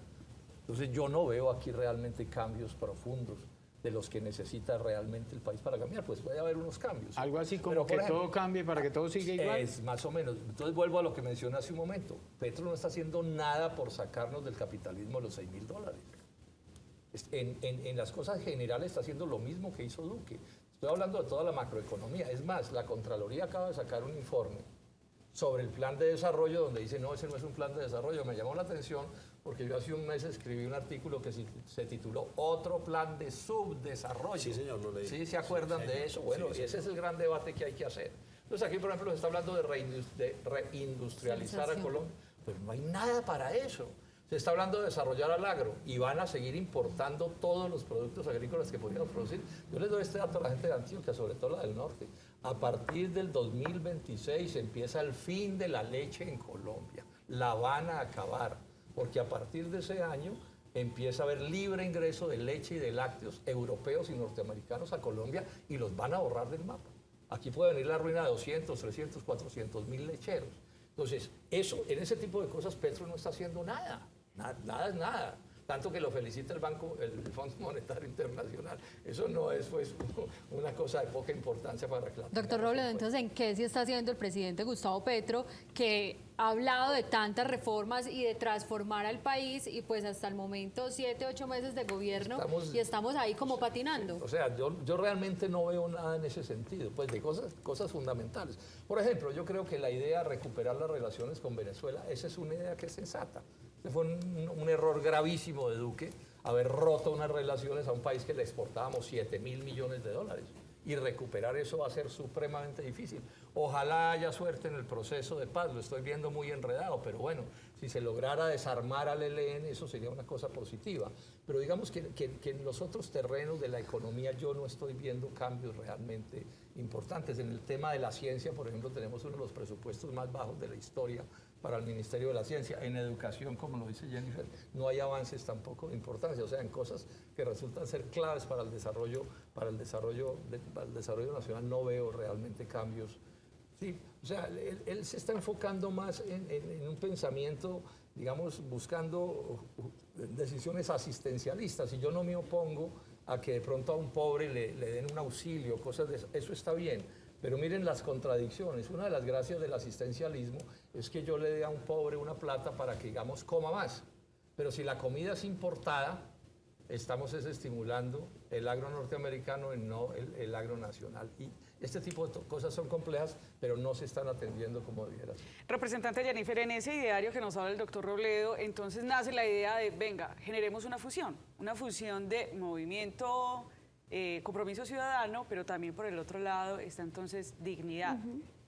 Entonces yo no veo aquí realmente cambios profundos de los que necesita realmente el país para cambiar. Pues puede haber unos cambios. algo así como Pero, por que ejemplo, todo cambie para que todo siga igual. es más o menos. Entonces vuelvo a lo que mencioné hace un momento. Petro no está haciendo nada por sacarnos del capitalismo los $6.000. En las cosas generales está haciendo lo mismo que hizo Duque. Estoy hablando de toda la macroeconomía. Es más, la Contraloría acaba de sacar un informe sobre el plan de desarrollo donde dice, no, ese no es un plan de desarrollo. Me llamó la atención porque yo hace un mes escribí un artículo que se tituló Otro plan de subdesarrollo. Sí, señor, lo leí. ¿Sí se acuerdan de eso? Bueno, y ese es el gran debate que hay que hacer. Entonces aquí, por ejemplo, se está hablando de reindustrializar a Sensación. Colombia, pero no hay nada para eso. Se está hablando de desarrollar al agro y van a seguir importando todos los productos agrícolas que podríamos producir. Yo les doy este dato a la gente de Antioquia, sobre todo la del norte. A partir del 2026 empieza el fin de la leche en Colombia. La van a acabar, porque a partir de ese año empieza a haber libre ingreso de leche y de lácteos europeos y norteamericanos a Colombia y los van a borrar del mapa. Aquí puede venir la ruina de 200, 300, 400 mil lecheros. Entonces, eso, en ese tipo de cosas Petro no está haciendo nada. Nada es nada. Tanto que lo felicita el Fondo Monetario Internacional. Eso no es pues una cosa de poca importancia para reclamar. Doctor Robledo, entonces, ¿en qué sí está haciendo el presidente Gustavo Petro, que ha hablado de tantas reformas y de transformar al país y pues hasta el momento 7, 8 meses de gobierno y estamos ahí como patinando? O sea, yo realmente no veo nada en ese sentido, pues de cosas fundamentales. Por ejemplo, yo creo que la idea de recuperar las relaciones con Venezuela, esa es una idea que es sensata. Fue un error gravísimo de Duque haber roto unas relaciones a un país que le exportábamos $7.000 millones. Y recuperar eso va a ser supremamente difícil. Ojalá haya suerte en el proceso de paz, lo estoy viendo muy enredado, pero bueno, si se lograra desarmar al ELN, eso sería una cosa positiva. Pero digamos que en los otros terrenos de la economía yo no estoy viendo cambios realmente importantes. En el tema de la ciencia, por ejemplo, tenemos uno de los presupuestos más bajos de la historia para el Ministerio de la Ciencia. En educación, como lo dice Jennifer, no hay avances tampoco de importancia, o sea, en cosas que resultan ser claves para el desarrollo nacional no veo realmente cambios. Sí, o sea, él se está enfocando más en un pensamiento digamos, buscando decisiones asistencialistas, y yo no me opongo a que de pronto a un pobre le den un auxilio, cosas de eso, eso está bien. Pero miren las contradicciones. Una de las gracias del asistencialismo es que yo le dé a un pobre una plata para que, digamos, coma más. Pero si la comida es importada, estamos estimulando el agro norteamericano y no el agro nacional. Y este tipo de cosas son complejas, pero no se están atendiendo como debiera ser. Representante Jennifer, en ese ideario que nos habla el doctor Robledo, entonces nace la idea de, venga, generemos una fusión de movimiento, compromiso ciudadano, pero también por el otro lado está entonces dignidad.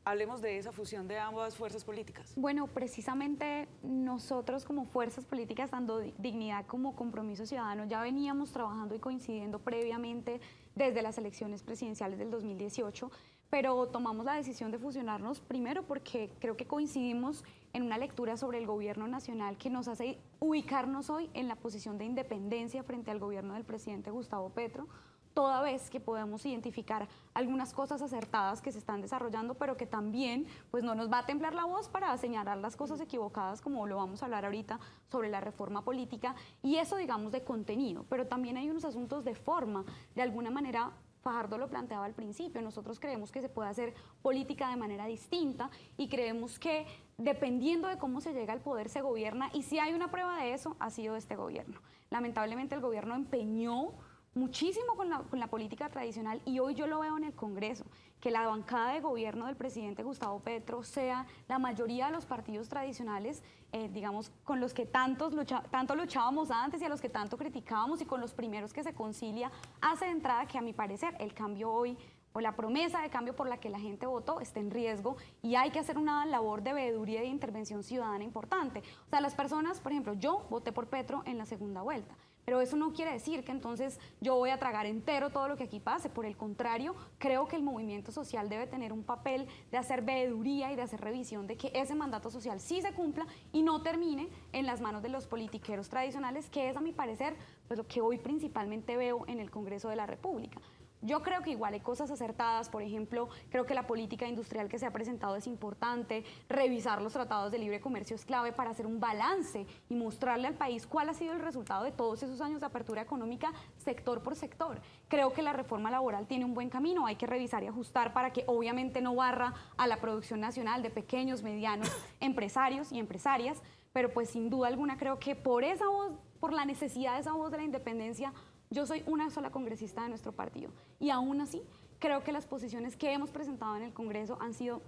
Hablemos de esa fusión de ambas fuerzas políticas. Bueno, precisamente nosotros como fuerzas políticas, tanto Dignidad como Compromiso Ciudadano, ya veníamos trabajando y coincidiendo previamente desde las elecciones presidenciales del 2018, pero tomamos la decisión de fusionarnos primero porque creo que coincidimos en una lectura sobre el gobierno nacional que nos hace ubicarnos hoy en la posición de independencia frente al gobierno del presidente Gustavo Petro, toda vez que podemos identificar algunas cosas acertadas que se están desarrollando, pero que también pues, no nos va a temblar la voz para señalar las cosas equivocadas, como lo vamos a hablar ahorita sobre la reforma política, y eso digamos de contenido, pero también hay unos asuntos de forma. De alguna manera Fajardo lo planteaba al principio, nosotros creemos que se puede hacer política de manera distinta y creemos que dependiendo de cómo se llega al poder se gobierna, y si hay una prueba de eso ha sido este gobierno. Lamentablemente el gobierno empeñó muchísimo con la política tradicional, y hoy yo lo veo en el Congreso, que la bancada de gobierno del presidente Gustavo Petro sea la mayoría de los partidos tradicionales, digamos, con los que tanto luchábamos antes y a los que tanto criticábamos, y con los primeros que se concilia, hace de entrada que a mi parecer el cambio hoy, o la promesa de cambio por la que la gente votó, esté en riesgo, y hay que hacer una labor de veeduría y de intervención ciudadana importante. O sea, las personas, por ejemplo, yo voté por Petro en la segunda vuelta, pero eso no quiere decir que entonces yo voy a tragar entero todo lo que aquí pase. Por el contrario, creo que el movimiento social debe tener un papel de hacer veeduría y de hacer revisión de que ese mandato social sí se cumpla y no termine en las manos de los politiqueros tradicionales, que es, a mi parecer, pues lo que hoy principalmente veo en el Congreso de la República. Yo creo que igual hay cosas acertadas, por ejemplo, creo que la política industrial que se ha presentado es importante, revisar los tratados de libre comercio es clave para hacer un balance y mostrarle al país cuál ha sido el resultado de todos esos años de apertura económica sector por sector. Creo que la reforma laboral tiene un buen camino, hay que revisar y ajustar para que obviamente no barra a la producción nacional de pequeños, medianos empresarios y empresarias, pero pues sin duda alguna creo que por esa voz, por la necesidad de esa voz de la independencia, yo soy una sola congresista de nuestro partido, y aún así creo que las posiciones que hemos presentado en el Congreso han sido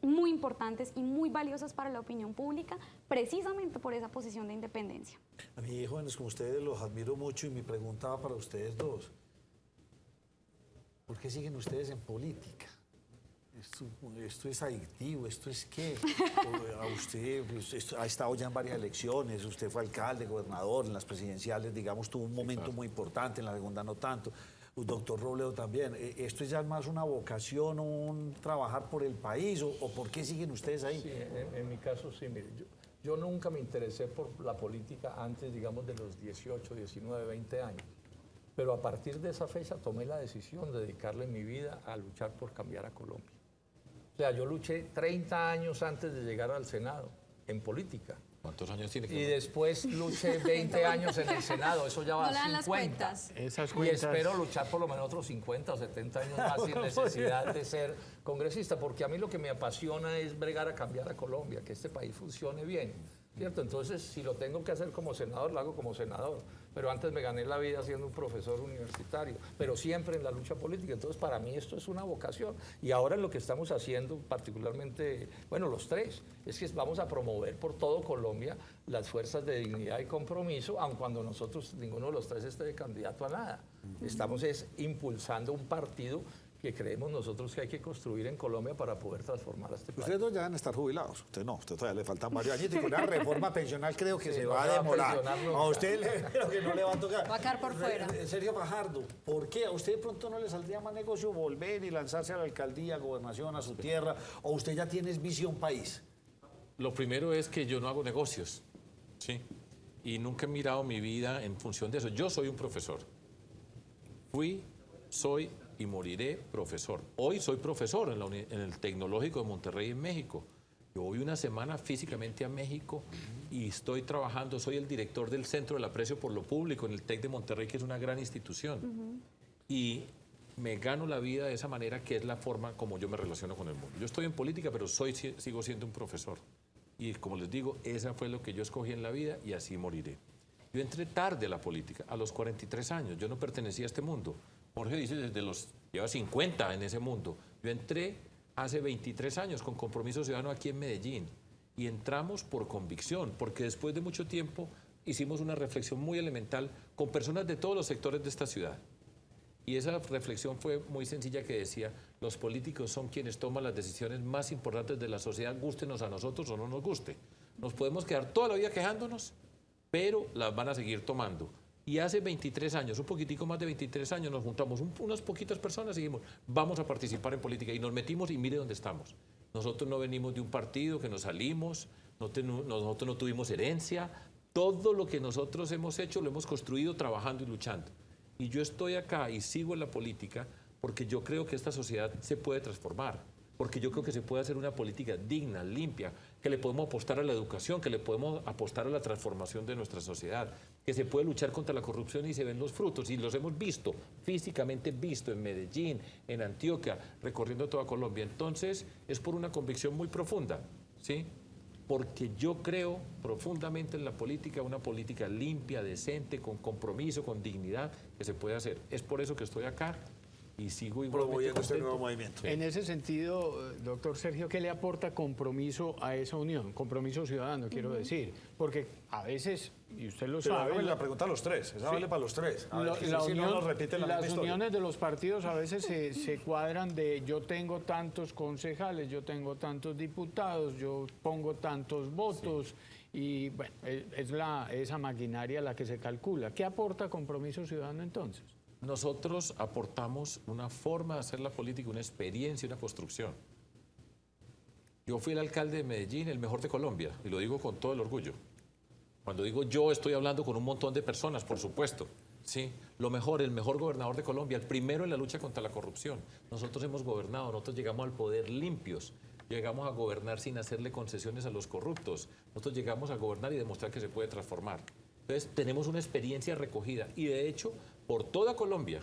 muy importantes y muy valiosas para la opinión pública, precisamente por esa posición de independencia. A mí, jóvenes como ustedes, los admiro mucho, y mi pregunta va para ustedes dos. ¿Por qué siguen ustedes en política? Esto es adictivo, esto es qué. A usted pues, ha estado ya en varias elecciones, usted fue alcalde, gobernador, en las presidenciales, digamos, tuvo un momento muy importante, en la segunda no tanto. Doctor Robledo también. ¿Esto es ya más una vocación, un trabajar por el país, o por qué siguen ustedes ahí? Sí, en mi caso sí, mire, yo nunca me interesé por la política antes, digamos, de los 18, 19, 20 años. Pero a partir de esa fecha tomé la decisión de dedicarle mi vida a luchar por cambiar a Colombia. O sea, yo luché 30 años antes de llegar al Senado, en política. ¿Cuántos años tiene? Y después luché 20 años en el Senado, eso ya va a 50. Las cuentas. Esas Y cuentas. espero luchar por lo menos otros 50 o 70 años más sin necesidad de ser congresista, porque a mí lo que me apasiona es bregar a cambiar a Colombia, que este país funcione bien, ¿cierto? Entonces, si lo tengo que hacer como senador, lo hago como senador. Pero antes me gané la vida siendo un profesor universitario, pero siempre en la lucha política. Entonces, para mí esto es una vocación. Y ahora lo que estamos haciendo, particularmente, bueno, los tres, es que vamos a promover por todo Colombia las fuerzas de dignidad y compromiso, aun cuando nosotros, ninguno de los tres esté de candidato a nada. Estamos impulsando un partido que creemos nosotros que hay que construir en Colombia para poder transformar a este país. Ustedes dos ya van a estar jubilados. Usted no, usted todavía le faltan varios años. Y con una reforma pensional creo que se no va a se va a demorar. pensionar nunca. A usted creo que no le va a tocar. Va a quedar por fuera. Sergio Fajardo, ¿por qué? ¿A usted de pronto no le saldría más negocio volver y lanzarse a la alcaldía, a gobernación, a su tierra? ¿O usted ya tiene visión país? Lo primero es que yo no hago negocios, ¿sí? Y nunca he mirado mi vida en función de eso. Yo soy un profesor. Fui, soy y moriré profesor. Hoy soy profesor en el Tecnológico de Monterrey, en México. Yo voy una semana físicamente a México y estoy trabajando, soy el director del Centro del Aprecio por lo Público en el TEC de Monterrey, que es una gran institución. Y me gano la vida de esa manera, que es la forma como yo me relaciono con el mundo. Yo estoy en política, pero sigo siendo un profesor. Y como les digo, esa fue lo que yo escogí en la vida y así moriré. Yo entré tarde a la política, a los 43 años. Yo no pertenecía a este mundo. Jorge dice, lleva 50 en ese mundo. Yo entré hace 23 años con Compromiso Ciudadano aquí en Medellín. Y entramos por convicción, porque después de mucho tiempo hicimos una reflexión muy elemental con personas de todos los sectores de esta ciudad. Y esa reflexión fue muy sencilla, que decía, los políticos son quienes toman las decisiones más importantes de la sociedad, gústenos a nosotros o no nos guste. Nos podemos quedar toda la vida quejándonos, pero las van a seguir tomando. Y hace 23 años, un poquitico más de 23 años, nos juntamos unas poquitas personas y dijimos, vamos a participar en política. Y nos metimos y mire dónde estamos. Nosotros no venimos de un partido que nos salimos, nosotros no tuvimos herencia. Todo lo que nosotros hemos hecho lo hemos construido trabajando y luchando. Y yo estoy acá y sigo en la política porque yo creo que esta sociedad se puede transformar, porque yo creo que se puede hacer una política digna, limpia, que le podemos apostar a la educación, que le podemos apostar a la transformación de nuestra sociedad, que se puede luchar contra la corrupción y se ven los frutos. Y los hemos visto, físicamente visto en Medellín, en Antioquia, recorriendo toda Colombia. Entonces, es por una convicción muy profunda, ¿sí? Porque yo creo profundamente en la política, una política limpia, decente, con compromiso, con dignidad, que se puede hacer. Es por eso que estoy acá y sigo promoviendo este nuevo movimiento. En ese sentido, doctor Sergio, ¿qué le aporta Compromiso a esa unión? Compromiso Ciudadano, quiero decir. Porque a veces, y usted lo sabe... La pregunta a los tres, esa vale para los tres. Las uniones de los partidos a veces se cuadran de yo tengo tantos concejales, yo tengo tantos diputados, yo pongo tantos votos, y bueno, es esa maquinaria la que se calcula. ¿Qué aporta Compromiso Ciudadano entonces? Nosotros aportamos una forma de hacer la política, una experiencia, una construcción. Yo fui el alcalde de Medellín, el mejor de Colombia, y lo digo con todo el orgullo. Cuando digo yo, estoy hablando con un montón de personas, por supuesto. Sí, el mejor gobernador de Colombia, el primero en la lucha contra la corrupción. Nosotros hemos gobernado, nosotros llegamos al poder limpios, llegamos a gobernar sin hacerle concesiones a los corruptos. Nosotros llegamos a gobernar y demostrar que se puede transformar. Entonces, tenemos una experiencia recogida y, de hecho, por toda Colombia,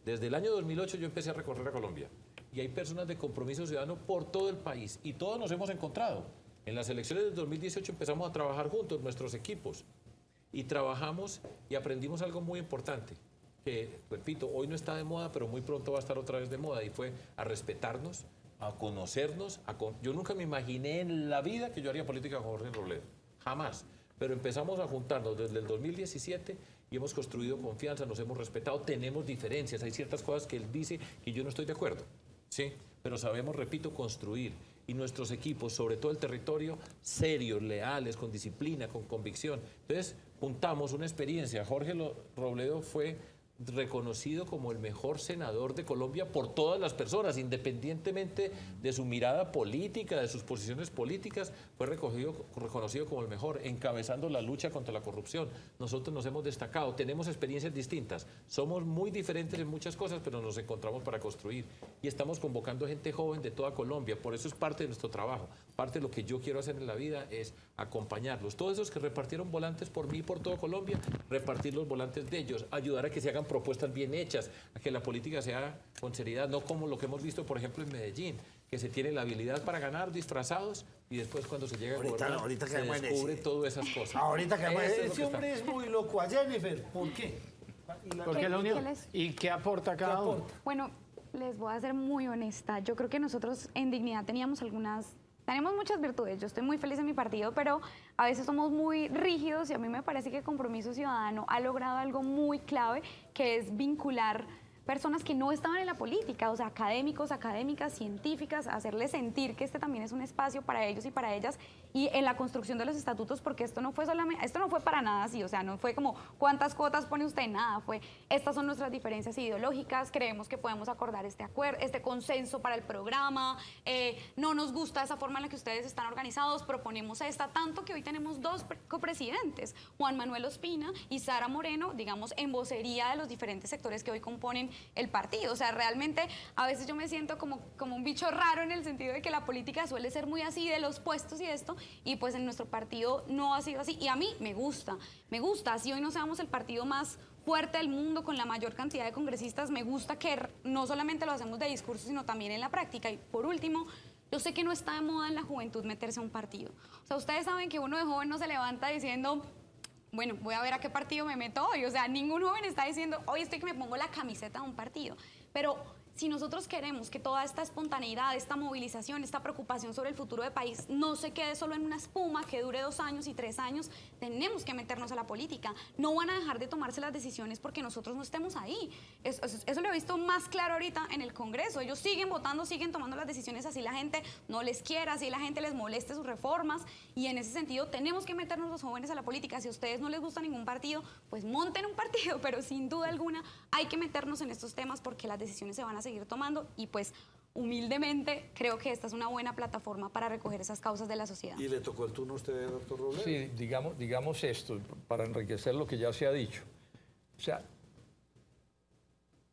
desde el año 2008 yo empecé a recorrer a Colombia y hay personas de Compromiso Ciudadano por todo el país y todos nos hemos encontrado. En las elecciones del 2018 empezamos a trabajar juntos, nuestros equipos, y trabajamos y aprendimos algo muy importante, que, repito, hoy no está de moda, pero muy pronto va a estar otra vez de moda, y fue a respetarnos, a conocernos. Yo nunca me imaginé en la vida que yo haría política con Jorge Robledo, jamás. Pero empezamos a juntarnos desde el 2017 y hemos construido confianza, nos hemos respetado, tenemos diferencias, hay ciertas cosas que él dice que yo no estoy de acuerdo, ¿sí? Pero sabemos, repito, construir. Y nuestros equipos, sobre todo el territorio, serios, leales, con disciplina, con convicción. Entonces, juntamos una experiencia. Jorge Robledo fue reconocido como el mejor senador de Colombia por todas las personas, independientemente de su mirada política, de sus posiciones políticas, fue reconocido como el mejor, encabezando la lucha contra la corrupción. Nosotros nos hemos destacado, tenemos experiencias distintas, somos muy diferentes en muchas cosas, pero nos encontramos para construir y estamos convocando gente joven de toda Colombia. Por eso es parte de nuestro trabajo, parte de lo que yo quiero hacer en la vida es acompañarlos. Todos esos que repartieron volantes por mí y por toda Colombia, repartir los volantes de ellos, ayudar a que se hagan propuestas bien hechas, a que la política sea con seriedad, no como lo que hemos visto, por ejemplo, en Medellín, que se tiene la habilidad para ganar disfrazados y después cuando se llega a gobernar se descubre todas esas cosas. Ahorita que ese hombre es muy loco. A Jennifer, ¿por qué? ¿Por qué la unión? ¿Y qué aporta cada uno? Bueno, les voy a ser muy honesta. Yo creo que nosotros en Dignidad tenemos muchas virtudes. Yo estoy muy feliz en mi partido, pero a veces somos muy rígidos y a mí me parece que Compromiso Ciudadano ha logrado algo muy clave, que es vincular personas que no estaban en la política, o sea, académicos, académicas, científicas, hacerles sentir que este también es un espacio para ellos y para ellas, y en la construcción de los estatutos, porque esto no fue para nada así, o sea, no fue como cuántas cuotas pone usted, nada, fue estas son nuestras diferencias ideológicas, creemos que podemos acordar este consenso para el programa, no nos gusta esa forma en la que ustedes están organizados, proponemos esta, tanto que hoy tenemos dos copresidentes, Juan Manuel Ospina y Sara Moreno, digamos, en vocería de los diferentes sectores que hoy componen el partido. O sea, realmente a veces yo me siento como un bicho raro en el sentido de que la política suele ser muy así de los puestos y esto, y pues en nuestro partido no ha sido así. Y a mí me gusta, así hoy no seamos el partido más fuerte del mundo con la mayor cantidad de congresistas, me gusta que no solamente lo hacemos de discurso, sino también en la práctica. Y por último, yo sé que no está de moda en la juventud meterse a un partido. O sea, ustedes saben que uno de joven no se levanta diciendo, bueno, voy a ver a qué partido me meto hoy. O sea, ningún joven está diciendo, hoy estoy que me pongo la camiseta de un partido. Pero si nosotros queremos que toda esta espontaneidad, esta movilización, esta preocupación sobre el futuro del país no se quede solo en una espuma que dure 2 años y 3 años, tenemos que meternos a la política. No van a dejar de tomarse las decisiones porque nosotros no estemos ahí. Eso lo he visto más claro ahorita en el Congreso. Ellos siguen votando, siguen tomando las decisiones así la gente no les quiera, así la gente les moleste sus reformas. Y en ese sentido tenemos que meternos los jóvenes a la política. Si a ustedes no les gusta ningún partido, pues monten un partido, pero sin duda alguna hay que meternos en estos temas porque las decisiones se van a seguir tomando y pues humildemente creo que esta es una buena plataforma para recoger esas causas de la sociedad. ¿Y le tocó el turno a usted, doctor Robledo? Sí, digamos esto, para enriquecer lo que ya se ha dicho. O sea,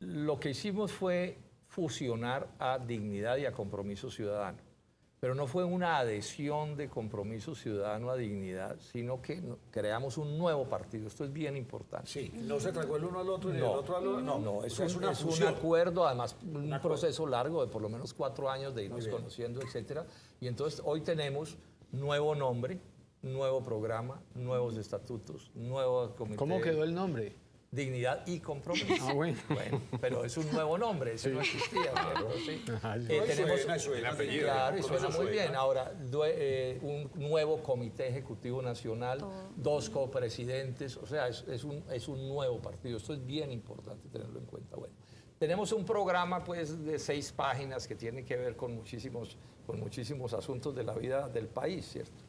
lo que hicimos fue fusionar a Dignidad y a Compromiso Ciudadano. Pero no fue una adhesión de Compromiso Ciudadano a Dignidad, sino que creamos un nuevo partido. Esto es bien importante. Sí, no se tragó el uno al otro y el otro al otro. No, es un acuerdo, además un proceso largo de por lo menos 4 años de irnos conociendo, etcétera. Y entonces hoy tenemos nuevo nombre, nuevo programa, nuevos estatutos, nuevo comité. ¿Cómo quedó el nombre? Dignidad y Compromiso. Ah, bueno. Pero es un nuevo nombre, eso no existía. Pero, sí. Tenemos Claro, y suena muy bien. Ahora, un nuevo Comité Ejecutivo Nacional, 2 copresidentes, o sea, es un nuevo partido. Esto es bien importante tenerlo en cuenta. Bueno, tenemos un programa pues, de 6 páginas que tiene que ver con muchísimos asuntos de la vida del país, ¿cierto?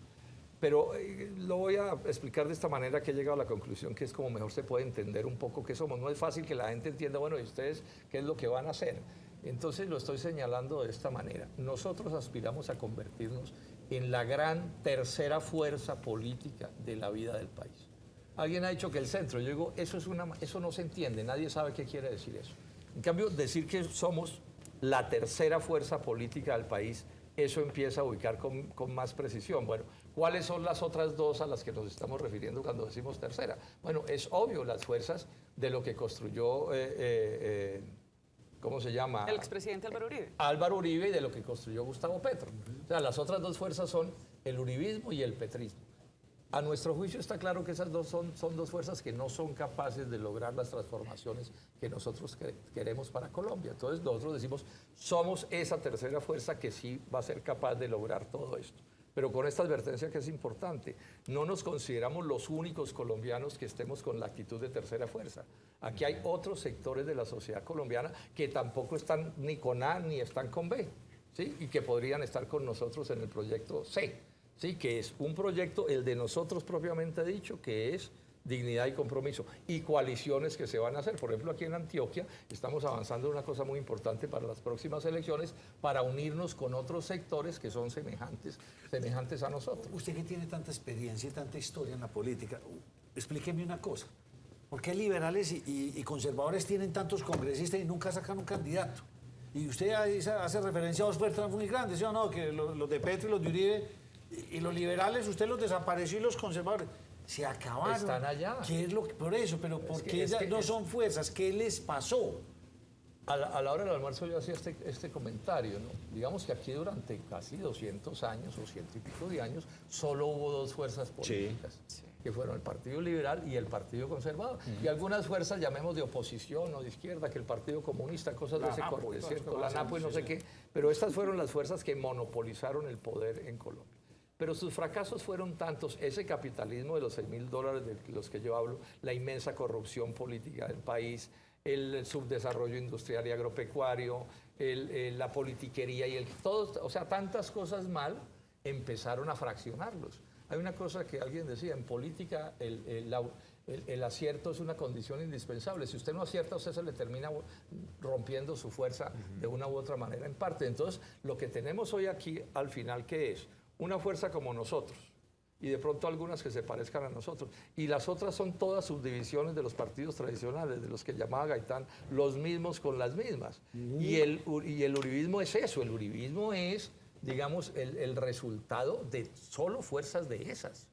Pero lo voy a explicar de esta manera que he llegado a la conclusión que es como mejor se puede entender un poco qué somos. No es fácil que la gente entienda, bueno, ¿y ustedes qué es lo que van a hacer? Entonces lo estoy señalando de esta manera. Nosotros aspiramos a convertirnos en la gran tercera fuerza política de la vida del país. Alguien ha dicho que el centro. Yo digo, eso no se entiende, nadie sabe qué quiere decir eso. En cambio, decir que somos la tercera fuerza política del país, eso empieza a ubicar con más precisión. Bueno, ¿cuáles son las otras 2 a las que nos estamos refiriendo cuando decimos tercera? Bueno, es obvio, las fuerzas de lo que construyó, ¿cómo se llama? El expresidente Álvaro Uribe. Álvaro Uribe y de lo que construyó Gustavo Petro. O sea, las otras 2 fuerzas son el uribismo y el petrismo. A nuestro juicio está claro que esas son 2 fuerzas que no son capaces de lograr las transformaciones que nosotros queremos para Colombia. Entonces nosotros decimos, somos esa tercera fuerza que sí va a ser capaz de lograr todo esto. Pero con esta advertencia que es importante, no nos consideramos los únicos colombianos que estemos con la actitud de tercera fuerza. Aquí hay otros sectores de la sociedad colombiana que tampoco están ni con A ni están con B, ¿sí? Y que podrían estar con nosotros en el proyecto C. Sí, que es un proyecto, el de nosotros propiamente dicho, que es Dignidad y Compromiso, y coaliciones que se van a hacer. Por ejemplo, aquí en Antioquia estamos avanzando en una cosa muy importante para las próximas elecciones, para unirnos con otros sectores que son semejantes a nosotros. Usted que tiene tanta experiencia y tanta historia en la política, explíqueme una cosa. ¿Por qué liberales y conservadores tienen tantos congresistas y nunca sacan un candidato? Y usted ahí hace referencia a 2 fuerzas muy grandes, ¿sí o no? Que los de Petro y los de Uribe. Y los liberales, usted los desapareció y los conservadores se acabaron. Están allá. ¿Qué es lo que, por eso, pero ¿por qué no son fuerzas? ¿Qué les pasó? A la hora del almuerzo yo hacía este comentario, ¿no? Digamos que aquí durante casi 200 años o 100 y pico de años solo hubo 2 fuerzas políticas, que fueron el Partido Liberal y el Partido Conservador. Y algunas fuerzas, llamemos de oposición o de izquierda, que el Partido Comunista, cosas de ese corte, ¿cierto? La NAPO y no sé qué. Pero estas fueron las fuerzas que monopolizaron el poder en Colombia. Pero sus fracasos fueron tantos, ese capitalismo de los $6.000 de los que yo hablo, la inmensa corrupción política del país, el subdesarrollo industrial y agropecuario, la politiquería y todo, o sea, tantas cosas mal, empezaron a fraccionarlos. Hay una cosa que alguien decía, en política el acierto es una condición indispensable. Si usted no acierta, a usted se le termina rompiendo su fuerza de una u otra manera en parte. Entonces, lo que tenemos hoy aquí al final, ¿qué es? Una fuerza como nosotros, y de pronto algunas que se parezcan a nosotros. Y las otras son todas subdivisiones de los partidos tradicionales, de los que llamaba Gaitán, los mismos con las mismas. Y el uribismo es eso, el uribismo es, digamos, el resultado de solo fuerzas de esas.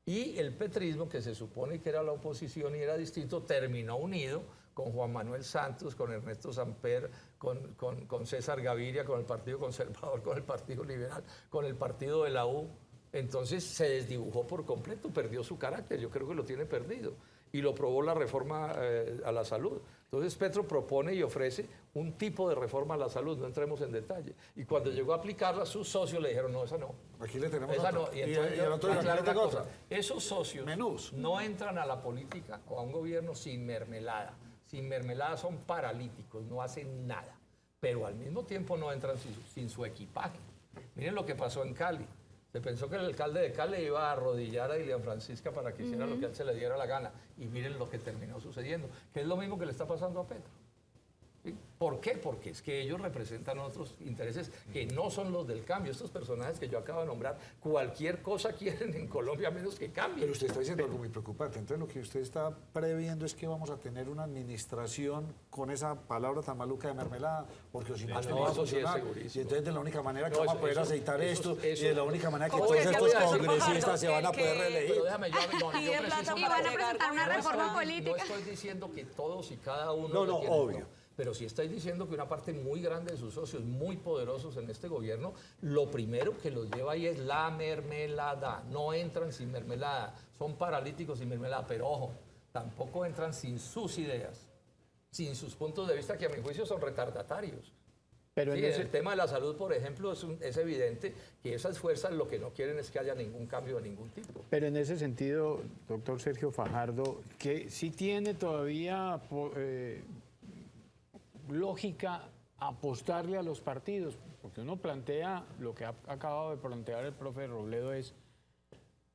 Y el petrismo, que se supone que era la oposición y era distinto, terminó unido con Juan Manuel Santos, con Ernesto Samper, con César Gaviria, con el Partido Conservador, con el Partido Liberal, con el Partido de la U. Entonces se desdibujó por completo, perdió su carácter, yo creo que lo tiene perdido. Y lo probó la reforma a la salud. Entonces Petro propone y ofrece un tipo de reforma a la salud, no entremos en detalle. Y cuando llegó a aplicarla, sus socios le dijeron, no, esa no. Aquí le tenemos esa otra. no. Y entonces el otro aclaro una cosa. cosa, esos socios no entran a la política o a un gobierno sin mermelada. Sin mermelada son paralíticos, no hacen nada. Pero al mismo tiempo no entran sin su equipaje. Miren lo que pasó en Cali. Se pensó que el alcalde de Cali iba a arrodillar a Ilian Francisca para que hiciera lo que a él se le diera la gana. Y miren lo que terminó sucediendo, que es lo mismo que le está pasando a Petro. ¿Sí? ¿Por qué? Porque es que ellos representan otros intereses que no son los del cambio. Estos personajes que yo acabo de nombrar, cualquier cosa quieren en Colombia menos que cambie. Pero usted está diciendo algo muy preocupante. Entonces lo que usted está previendo es que vamos a tener una administración con esa palabra tan maluca de mermelada, porque si no, esto no va a funcionar. Y entonces de la única manera que vamos a poder aceitar esto, y de la única manera que todos estos congresistas se van a poder reelegir. Pero déjame, yo preciso y van a presentar una reforma política. No estoy diciendo que todos y cada uno... No, obvio. Pero sí estáis diciendo que una parte muy grande de sus socios, muy poderosos en este gobierno, lo primero que los lleva ahí es la mermelada. No entran sin mermelada, son paralíticos sin mermelada, pero ojo, tampoco entran sin sus ideas, sin sus puntos de vista que a mi juicio son retardatarios. Pero sí, en el tema de la salud, por ejemplo, es evidente que esas fuerzas lo que no quieren es que haya ningún cambio de ningún tipo. Pero en ese sentido, doctor Sergio Fajardo, que sí tiene todavía lógica apostarle a los partidos, porque uno plantea, lo que ha acabado de plantear el profe Robledo es,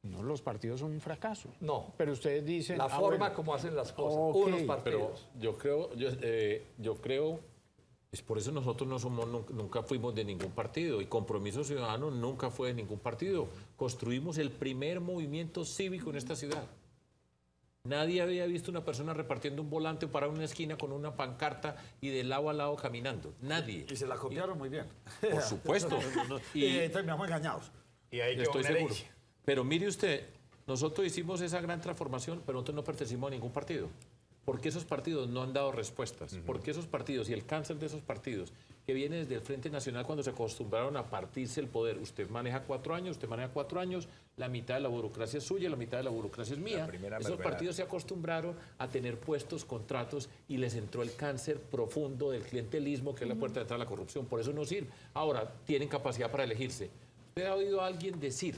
no, los partidos son un fracaso. No. Pero ustedes dicen... La forma como hacen las cosas, unos partidos. Pero yo creo, es por eso nosotros nunca fuimos de ningún partido, y Compromiso Ciudadano nunca fue de ningún partido. Construimos el primer movimiento cívico en esta ciudad. Nadie había visto una persona repartiendo un volante para una esquina con una pancarta y de lado a lado caminando. Nadie. Y se la copiaron muy bien. Por supuesto. Y terminamos engañados. Y ahí estoy seguro. Pero mire usted, nosotros hicimos esa gran transformación, pero nosotros no pertenecimos a ningún partido. Porque esos partidos no han dado respuestas. Porque esos partidos y el cáncer de esos partidos que viene desde el Frente Nacional cuando se acostumbraron a partirse el poder. Usted maneja 4 años, usted maneja 4 años, la mitad de la burocracia es suya, la mitad de la burocracia es mía. Esos partidos se acostumbraron a tener puestos, contratos y les entró el cáncer profundo del clientelismo, que es la puerta de entrada a la corrupción. Por eso no sirve. Ahora, tienen capacidad para elegirse. ¿Usted ha oído a alguien decir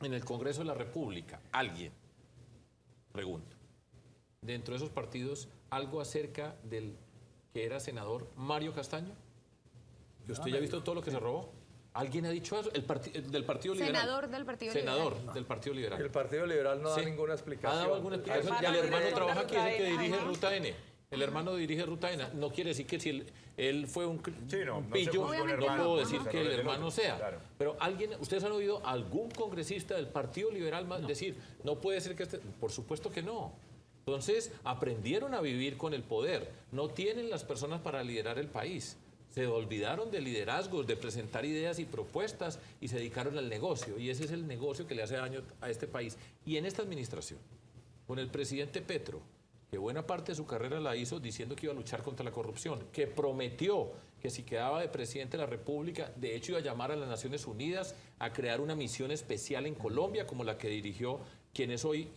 en el Congreso de la República, alguien, pregunto, dentro de esos partidos, algo acerca del que era senador Mario Castaño? ¿Que usted ya ha visto todo lo que se robó? ¿Alguien ha dicho eso? Del Partido Liberal. Senador del Partido Liberal. Senador del Partido Liberal. El Partido Liberal no da ninguna explicación. ¿Ha dado alguna explicación? Y el hermano trabaja aquí, es el que dirige Ruta N. El hermano dirige Ruta N. No quiere decir que si él fue un pillo, no puedo decir que el hermano sea. Claro. Pero ¿ustedes han oído algún congresista del Partido Liberal decir, no puede ser que Por supuesto que no. Entonces, aprendieron a vivir con el poder. No tienen las personas para liderar el país. Se olvidaron de liderazgos, de presentar ideas y propuestas y se dedicaron al negocio. Y ese es el negocio que le hace daño a este país. Y en esta administración, con el presidente Petro, que buena parte de su carrera la hizo diciendo que iba a luchar contra la corrupción, que prometió que si quedaba de presidente de la República, de hecho iba a llamar a las Naciones Unidas a crear una misión especial en Colombia, como la que dirigió quien es hoy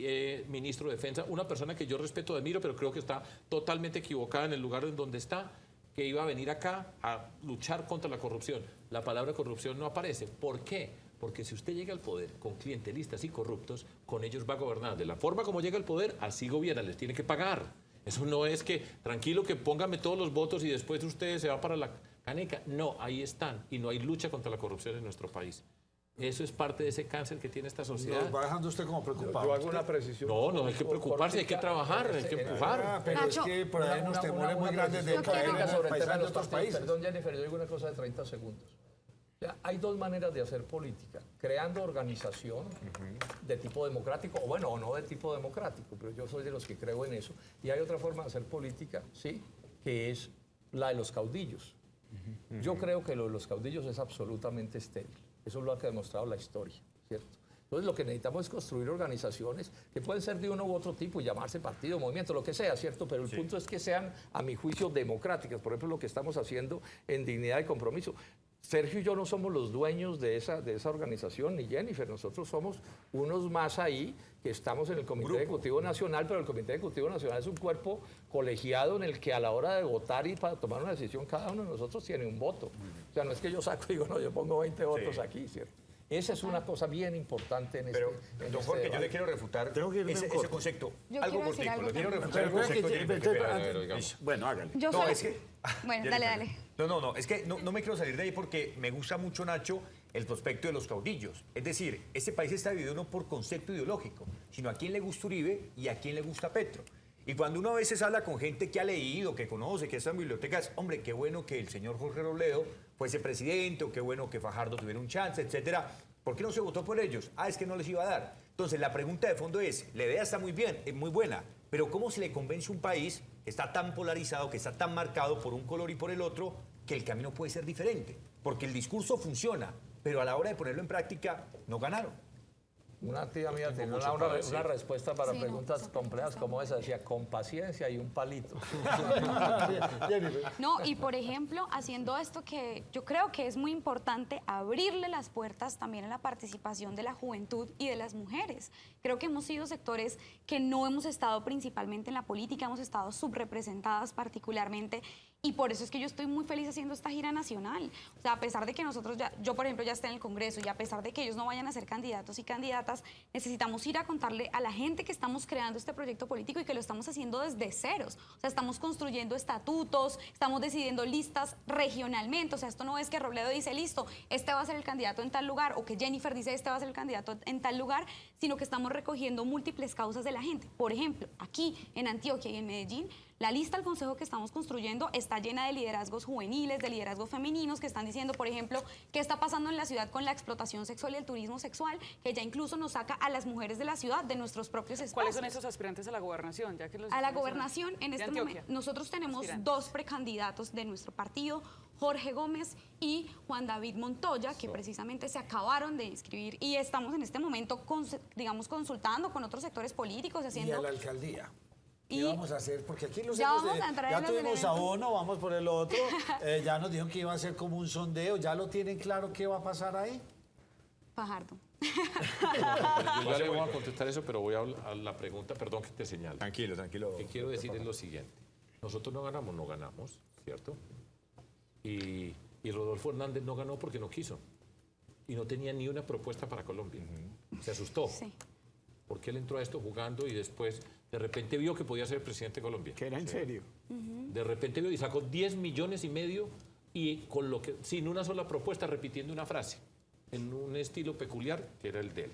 ministro de Defensa, una persona que yo respeto, admiro, pero creo que está totalmente equivocada en el lugar en donde está, que iba a venir acá a luchar contra la corrupción. La palabra corrupción no aparece. ¿Por qué? Porque si usted llega al poder con clientelistas y corruptos, con ellos va a gobernar. De la forma como llega al poder, así gobierna, les tiene que pagar. Eso no es que, tranquilo, que póngame todos los votos y después usted se va para la caneca. No, ahí están. Y no hay lucha contra la corrupción en nuestro país. Eso es parte de ese cáncer que tiene esta sociedad. Nos va dejando usted como preocupado. Yo hago una precisión. No hay que preocuparse, hay que trabajar, hay que empujar. Pero Nacho, es que por ahí hay unos temores muy grandes de caer en el paisaje de otros países. Perdón, Jennifer, yo digo una cosa de 30 segundos. sea, hay dos maneras de hacer política. Creando organización de tipo democrático, o bueno, o no de tipo democrático, pero yo soy de los que creo en eso. Y hay otra forma de hacer política, ¿sí?, que es la de los caudillos. Yo creo que lo de los caudillos es absolutamente estéril. Eso es lo que ha demostrado la historia, ¿cierto? Entonces lo que necesitamos es construir organizaciones que pueden ser de uno u otro tipo y llamarse partido, movimiento, lo que sea, ¿cierto? Pero el punto es que sean, a mi juicio, democráticas. Por ejemplo, lo que estamos haciendo en Dignidad y Compromiso. Sergio y yo no somos los dueños de esa organización, ni Jennifer. Nosotros somos unos más ahí que estamos en el Comité Ejecutivo Nacional, pero el Comité Ejecutivo Nacional es un cuerpo colegiado en el que a la hora de votar y para tomar una decisión, cada uno de nosotros tiene un voto. O sea, no es que yo saco y digo, no, yo pongo 20 votos aquí, ¿cierto? Esa es una cosa bien importante en Pero, en don Jorge, yo le quiero refutar ese concepto. Yo Algo quiero decir cortico, algo le quiero también. refutar el concepto. Bueno, hágale. Yo No, soy- es que... Bueno, Ya, dale, Jennifer. dale. No, es que no me quiero salir de ahí porque me gusta mucho, Nacho, el prospecto de los caudillos. Es decir, este país está dividido no por concepto ideológico, sino a quién le gusta Uribe y a quién le gusta Petro. Y cuando uno a veces habla con gente que ha leído, que conoce, que está en bibliotecas, hombre, qué bueno que el señor Jorge Robledo fuese presidente, o qué bueno que Fajardo tuviera un chance, etcétera. ¿Por qué no se votó por ellos? Ah, es que no les iba a dar. Entonces, la pregunta de fondo es, la idea está muy bien, es muy buena, pero ¿cómo se le convence a un país que está tan polarizado, que está tan marcado por un color y por el otro, que el camino puede ser diferente? Porque el discurso funciona, pero a la hora de ponerlo en práctica, no ganaron. Una tía mía tenía mucho para decir. una respuesta para Sí, no, preguntas esa complejas como esa. Decía, con paciencia y un palito. No, y por ejemplo, haciendo esto que yo creo que es muy importante, abrirle las puertas también a la participación de la juventud y de las mujeres. Creo que hemos sido sectores que no hemos estado principalmente en la política, hemos estado subrepresentadas particularmente, y por eso es que yo estoy muy feliz haciendo esta gira nacional. O sea, a pesar de que nosotros yo por ejemplo ya esté en el Congreso, y a pesar de que ellos no vayan a ser candidatos y candidatas, necesitamos ir a contarle a la gente que estamos creando este proyecto político y que lo estamos haciendo desde ceros. O sea, estamos construyendo estatutos, estamos decidiendo listas regionalmente. O sea, esto no es que Robledo dice, listo, este va a ser el candidato en tal lugar, o que Jennifer dice, este va a ser el candidato en tal lugar, sino que estamos recogiendo múltiples causas de la gente. Por ejemplo, aquí en Antioquia y en Medellín, la lista del consejo que estamos construyendo está llena de liderazgos juveniles, de liderazgos femeninos que están diciendo, por ejemplo, qué está pasando en la ciudad con la explotación sexual y el turismo sexual, que ya incluso nos saca a las mujeres de la ciudad de nuestros propios espacios. ¿Cuáles son esos aspirantes a la gobernación? Ya que los A la mencionas? gobernación, en De este Antioquia. momento, nosotros tenemos Aspirantes. 2 precandidatos de nuestro partido, Jorge Gómez y Juan David Montoya, que precisamente se acabaron de inscribir, y estamos en este momento, digamos, consultando con otros sectores políticos, Y haciendo... a la alcaldía. ¿Qué Y vamos a hacer? Porque aquí los ya hemos vamos a entrar ya en los tuvimos a elementos. uno, vamos por el otro. Ya nos dijeron que iba a ser como un sondeo. ¿Ya lo tienen claro qué va a pasar ahí? Fajardo. Yo ya le voy a contestar eso, pero voy a la pregunta, perdón que te señale. Tranquilo. Lo que quiero decir es lo siguiente. Nosotros no ganamos, ¿cierto? Y Rodolfo Hernández no ganó porque no quiso. Y no tenía ni una propuesta para Colombia. Se asustó. Sí. Porque él entró a esto jugando y después de repente vio que podía ser presidente de Colombia. Que era en serio. De repente vio y sacó 10,5 millones y con lo que, sin una sola propuesta, repitiendo una frase, en un estilo peculiar que era el de él.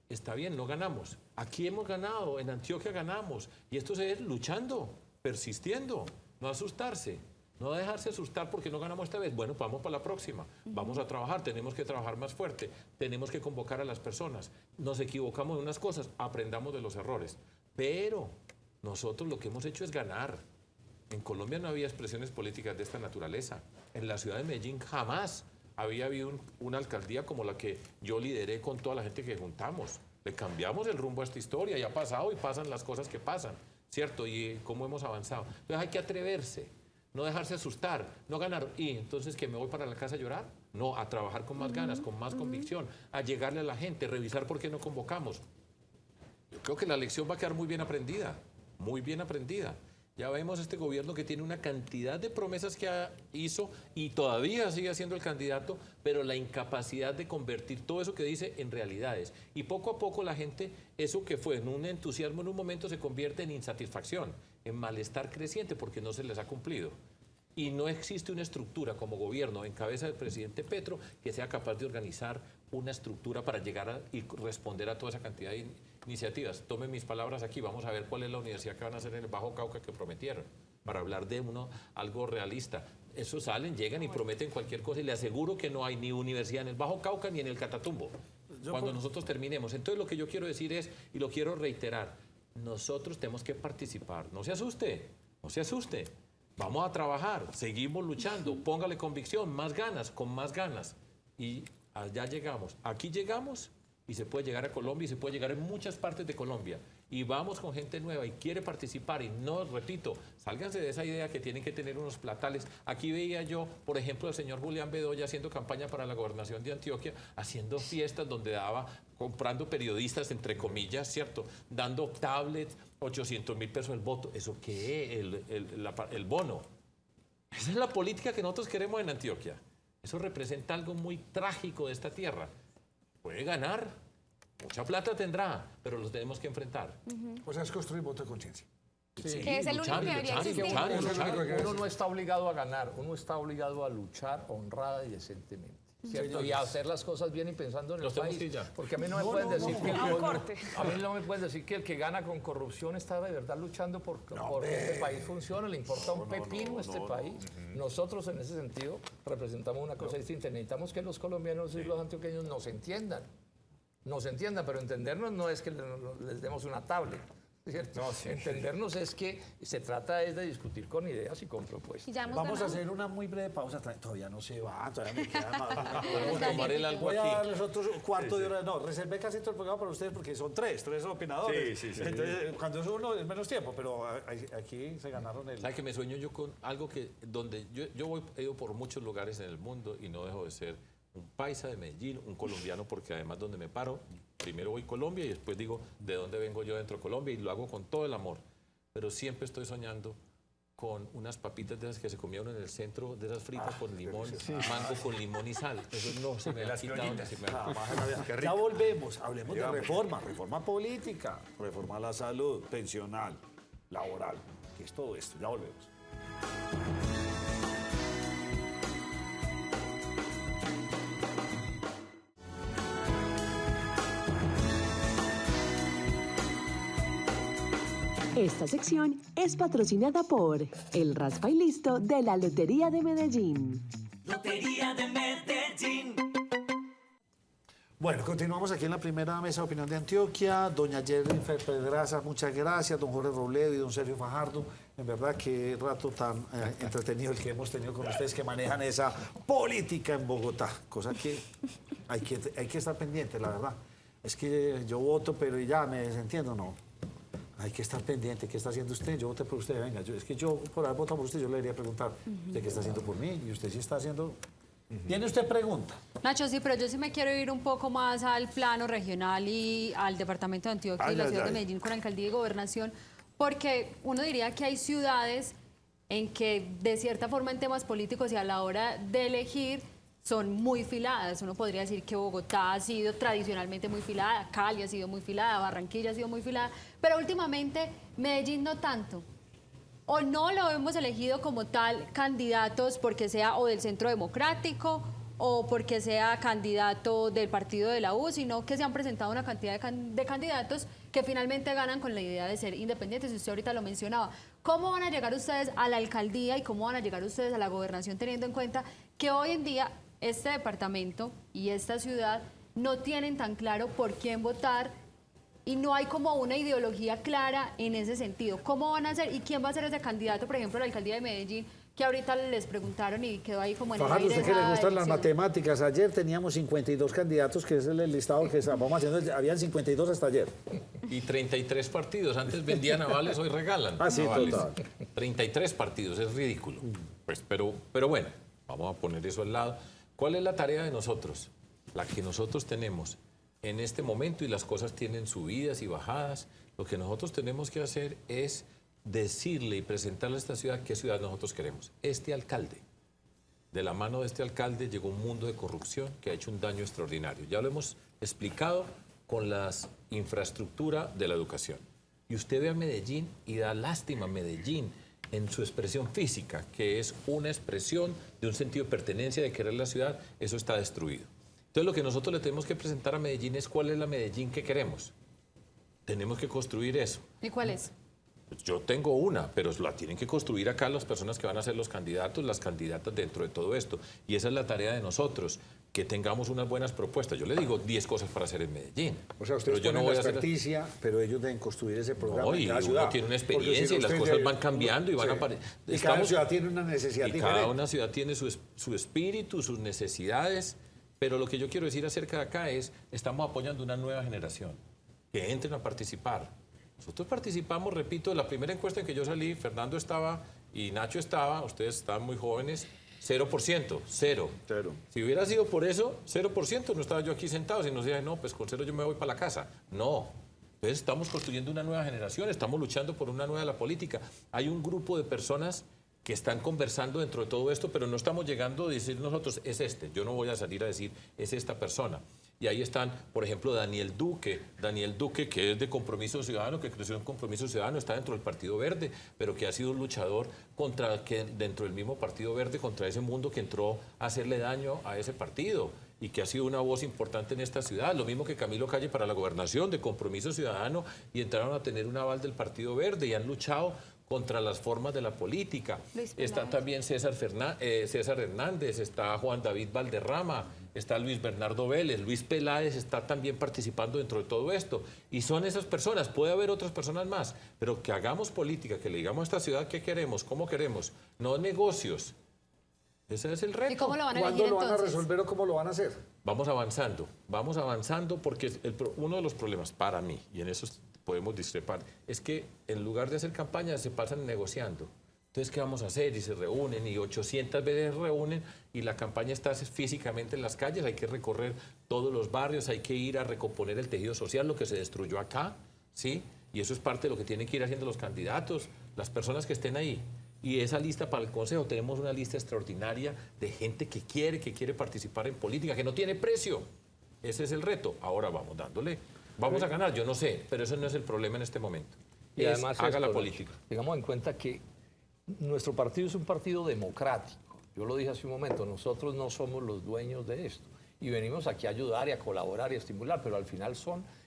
Está bien, no ganamos. Aquí hemos ganado, en Antioquia ganamos. Y esto es luchando, persistiendo, no asustarse. No dejarse asustar porque no ganamos esta vez. Bueno, vamos para la próxima. Vamos a trabajar, tenemos que trabajar más fuerte. Tenemos que convocar a las personas. Nos equivocamos en unas cosas, aprendamos de los errores. Pero nosotros lo que hemos hecho es ganar. En Colombia no había expresiones políticas de esta naturaleza. En la ciudad de Medellín jamás había habido una alcaldía como la que yo lideré con toda la gente que juntamos. Le cambiamos el rumbo a esta historia y ha pasado y pasan las cosas que pasan, ¿cierto? Y cómo hemos avanzado. Entonces hay que atreverse. No dejarse asustar, no ganar. ¿Y entonces que me voy para la casa a llorar? No, a trabajar con más ganas, con más convicción, a llegarle a la gente, revisar por qué no convocamos. Yo creo que la lección va a quedar muy bien aprendida, muy bien aprendida. Ya vemos este gobierno que tiene una cantidad de promesas que hizo y todavía sigue siendo el candidato, pero la incapacidad de convertir todo eso que dice en realidades. Y poco a poco la gente, eso que fue en un entusiasmo en un momento se convierte en insatisfacción, en malestar creciente porque no se les ha cumplido. Y no existe una estructura como gobierno en cabeza del presidente Petro que sea capaz de organizar una estructura para llegar y responder a toda esa cantidad de iniciativas. Tomen mis palabras aquí, vamos a ver cuál es la universidad que van a hacer en el Bajo Cauca que prometieron. para hablar de algo realista. Esos salen, llegan y prometen cualquier cosa y le aseguro que no hay ni universidad en el Bajo Cauca ni en el Catatumbo cuando nosotros terminemos. Entonces lo que yo quiero decir es, y lo quiero reiterar, nosotros tenemos que participar. No se asuste, no se asuste. Vamos a trabajar, seguimos luchando, póngale convicción, más ganas, con más ganas. Y allá llegamos. Aquí llegamos y se puede llegar a Colombia y se puede llegar en muchas partes de Colombia. Y vamos con gente nueva y quiere participar. Y no, repito, sálganse de esa idea que tienen que tener unos platales. Aquí veía yo, por ejemplo, al señor Julián Bedoya haciendo campaña para la gobernación de Antioquia, haciendo fiestas donde daba, comprando periodistas, entre comillas, ¿cierto? Dando tablets, 800.000 pesos el voto. ¿Eso qué? El bono. Esa es la política que nosotros queremos en Antioquia. Eso representa algo muy trágico de esta tierra. Puede ganar, mucha plata tendrá, pero los tenemos que enfrentar. O sea, es construir voto de conciencia. Sí, Que es el único que debería existir. Uno no está obligado a ganar, uno está obligado a luchar honrada y decentemente. ¿Cierto? Y a hacer las cosas bien y pensando en el país. Porque a mí no me pueden decir que a mí no me pueden decir que el que gana con corrupción está de verdad luchando por que este país funcione, le importa un pepino este país. Nosotros en ese sentido representamos una cosa distinta. Necesitamos que los colombianos y los antioqueños nos entiendan, pero entendernos no es que les demos una tablet. ¿Cierto? No, sí. Entendernos es que se trata de discutir con ideas y con propuestas. Vamos a hacer una muy breve pausa. Todavía no se va, todavía me queda más. Vamos a tomar el algo Voy a aquí. darles otro cuarto de hora. No, reservé casi todo el programa para ustedes porque son tres opinadores. Sí. Entonces, cuando es uno es menos tiempo, pero aquí se ganaron el... ¿Sabe que me sueño yo con algo que donde he ido por muchos lugares en el mundo y no dejo de ser un paisa de Medellín, un colombiano, porque además donde me paro, primero voy a Colombia y después digo de dónde vengo yo dentro de Colombia y lo hago con todo el amor. Pero siempre estoy soñando con unas papitas de esas que se comieron en el centro, de esas fritas con limón, mango con limón y sal. Eso no se me ha quitado. Ya volvemos, hablemos de reforma política, reforma a la salud, pensional, laboral, que es todo esto. Ya volvemos. Esta sección es patrocinada por el Raspa y Listo de la Lotería de Medellín. Lotería de Medellín. Bueno, continuamos aquí en la primera mesa de opinión de Antioquia. Doña Jennifer Pedraza, muchas gracias. Don Jorge Robledo y don Sergio Fajardo. En verdad, qué rato tan entretenido el que hemos tenido con ustedes que manejan esa política en Bogotá. Cosa que hay que estar pendiente, la verdad. Es que yo voto, pero ya me desentiendo, no. Hay que estar pendiente. ¿Qué está haciendo usted? Yo voté por usted. Venga, es que yo, por haber votado por usted, yo le debería preguntar, ¿usted qué está haciendo por mí? Y usted sí está haciendo... ¿Tiene usted pregunta? Nacho, sí, pero yo sí me quiero ir un poco más al plano regional y al departamento de Antioquia y la ciudad de Medellín con alcaldía y gobernación, porque uno diría que hay ciudades en que, de cierta forma, en temas políticos y a la hora de elegir, son muy filadas. Uno podría decir que Bogotá ha sido tradicionalmente muy filada, Cali ha sido muy filada, Barranquilla ha sido muy filada, pero últimamente Medellín no tanto. O no lo hemos elegido como tal candidatos porque sea o del Centro Democrático o porque sea candidato del partido de la U, sino que se han presentado una cantidad de candidatos que finalmente ganan con la idea de ser independientes. Usted ahorita lo mencionaba. ¿Cómo van a llegar ustedes a la alcaldía y cómo van a llegar ustedes a la gobernación teniendo en cuenta que hoy en día este departamento y esta ciudad no tienen tan claro por quién votar y no hay como una ideología clara en ese sentido? ¿Cómo van a hacer y quién va a ser ese candidato, por ejemplo, a la alcaldía de Medellín, que ahorita les preguntaron y quedó ahí como en el aire? Fajardo, usted que le gustan las matemáticas, ayer teníamos 52 candidatos, que es el listado que vamos haciendo, habían 52 hasta ayer. Y 33 partidos, antes vendían avales, hoy regalan. Ah, sí, avales. total. 33 partidos, es ridículo. Pues, pero bueno, vamos a poner eso al lado. ¿Cuál es la tarea de nosotros? La que nosotros tenemos en este momento, y las cosas tienen subidas y bajadas, lo que nosotros tenemos que hacer es decirle y presentarle a esta ciudad qué ciudad nosotros queremos. Este alcalde, de la mano de este alcalde llegó un mundo de corrupción que ha hecho un daño extraordinario. Ya lo hemos explicado con la infraestructura de la educación. Y usted ve a Medellín y da lástima a Medellín en su expresión física, que es una expresión de un sentido de pertenencia, de querer la ciudad, eso está destruido. Entonces lo que nosotros le tenemos que presentar a Medellín es cuál es la Medellín que queremos. Tenemos que construir eso. ¿Y cuál es? Yo tengo una, pero la tienen que construir acá las personas que van a ser los candidatos, las candidatas dentro de todo esto. Y esa es la tarea de nosotros, que tengamos unas buenas propuestas. Yo le digo 10 cosas para hacer en Medellín. O sea, ustedes pero yo no ponen voy la a hacer... experticia, pero ellos deben construir ese programa No, en y cada uno ciudad. tiene una Porque experiencia si y las ustedes cosas van cambiando y van sí. apareciendo. Y cada ciudad tiene una necesidad y diferente. cada una ciudad tiene su espíritu, sus necesidades, pero lo que yo quiero decir acerca de acá es, estamos apoyando una nueva generación, que entren a participar. Nosotros participamos, repito, la primera encuesta en que yo salí, Fernando estaba y Nacho estaba, ustedes estaban muy jóvenes, 0%, cero. Si hubiera sido por eso, 0%, no estaba yo aquí sentado, si no decía, no, pues con cero yo me voy para la casa. No. Entonces estamos construyendo una nueva generación, estamos luchando por una nueva la política. Hay un grupo de personas que están conversando dentro de todo esto, pero no estamos llegando a decir nosotros, es este. Yo no voy a salir a decir, es esta persona. Y ahí están, por ejemplo, Daniel Duque, que es de Compromiso Ciudadano, que creció en Compromiso Ciudadano, está dentro del Partido Verde, pero que ha sido un luchador dentro del mismo Partido Verde, contra ese mundo que entró a hacerle daño a ese partido y que ha sido una voz importante en esta ciudad. Lo mismo que Camilo Calle para la gobernación de Compromiso Ciudadano y entraron a tener un aval del Partido Verde y han luchado contra las formas de la política. Está también César Hernández, está Juan David Valderrama, está Luis Bernardo Vélez, Luis Peláez está también participando dentro de todo esto. Y son esas personas, puede haber otras personas más, pero que hagamos política, que le digamos a esta ciudad qué queremos, cómo queremos, no negocios. Ese es el reto. ¿Y cómo lo van a ¿Cuándo elegir lo van a entonces? resolver o cómo lo van a hacer? Vamos avanzando porque uno de los problemas para mí, y en eso podemos discrepar, es que en lugar de hacer campañas se pasan negociando. Entonces, ¿qué vamos a hacer? Y se reúnen y 800 veces reúnen y la campaña está físicamente en las calles, hay que recorrer todos los barrios, hay que ir a recomponer el tejido social, lo que se destruyó acá, ¿sí? Y eso es parte de lo que tienen que ir haciendo los candidatos, las personas que estén ahí. Y esa lista para el Consejo, tenemos una lista extraordinaria de gente que quiere participar en política, que no tiene precio. Ese es el reto. Ahora vamos dándole. Vamos a ganar, yo no sé, pero eso no es el problema en este momento. Y además haga la política. Tengamos en cuenta que nuestro partido es un partido democrático. Yo lo dije hace un momento, nosotros no somos los dueños de esto. Y venimos aquí a ayudar y a colaborar y a estimular, pero al final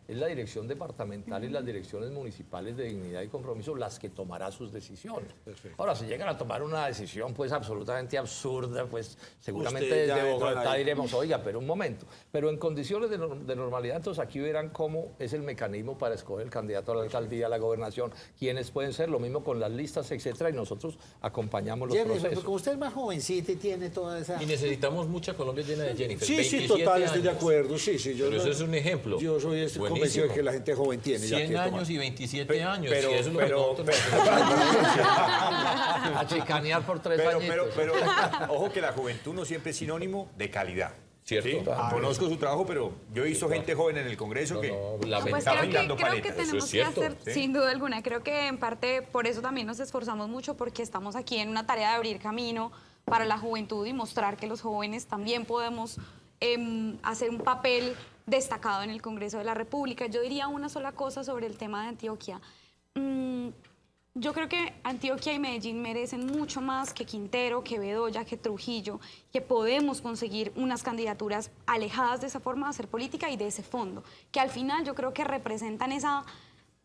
es la dirección departamental y las direcciones municipales de Dignidad y Compromiso las que tomará sus decisiones. Ahora, si llegan a tomar una decisión pues absolutamente absurda, pues seguramente desde Bogotá diremos, oiga, pero un momento. Pero en condiciones de normalidad, entonces aquí verán cómo es el mecanismo para escoger el candidato a la alcaldía, a la gobernación, quiénes pueden ser, lo mismo con las listas, etcétera, y nosotros acompañamos los procesos. Como usted es más jovencita y tiene toda esa... Y necesitamos mucha Colombia llena de Jennifer. Sí, total, estoy de acuerdo. Sí, pero eso es un ejemplo. Yo soy convencido de que la gente joven tiene. 100 años y 27 años. Pero, si eso es lo que a chicanear por 3 añitos. Pero, ojo que la juventud no siempre es sinónimo de calidad. ¿Cierto? ¿Sí? Conozco su trabajo, pero yo he visto gente joven en el Congreso que Pues está creo brindando que paletas. tenemos que hacer, sin duda alguna, creo que en parte por eso también nos esforzamos mucho, porque estamos aquí en una tarea de abrir camino para la juventud y mostrar que los jóvenes también podemos hacer un papel destacado en el Congreso de la República. Yo diría una sola cosa sobre el tema de Antioquia. Yo creo que Antioquia y Medellín merecen mucho más que Quintero, que Bedoya, que Trujillo, que podemos conseguir unas candidaturas alejadas de esa forma de hacer política y de ese fondo, que al final yo creo que representan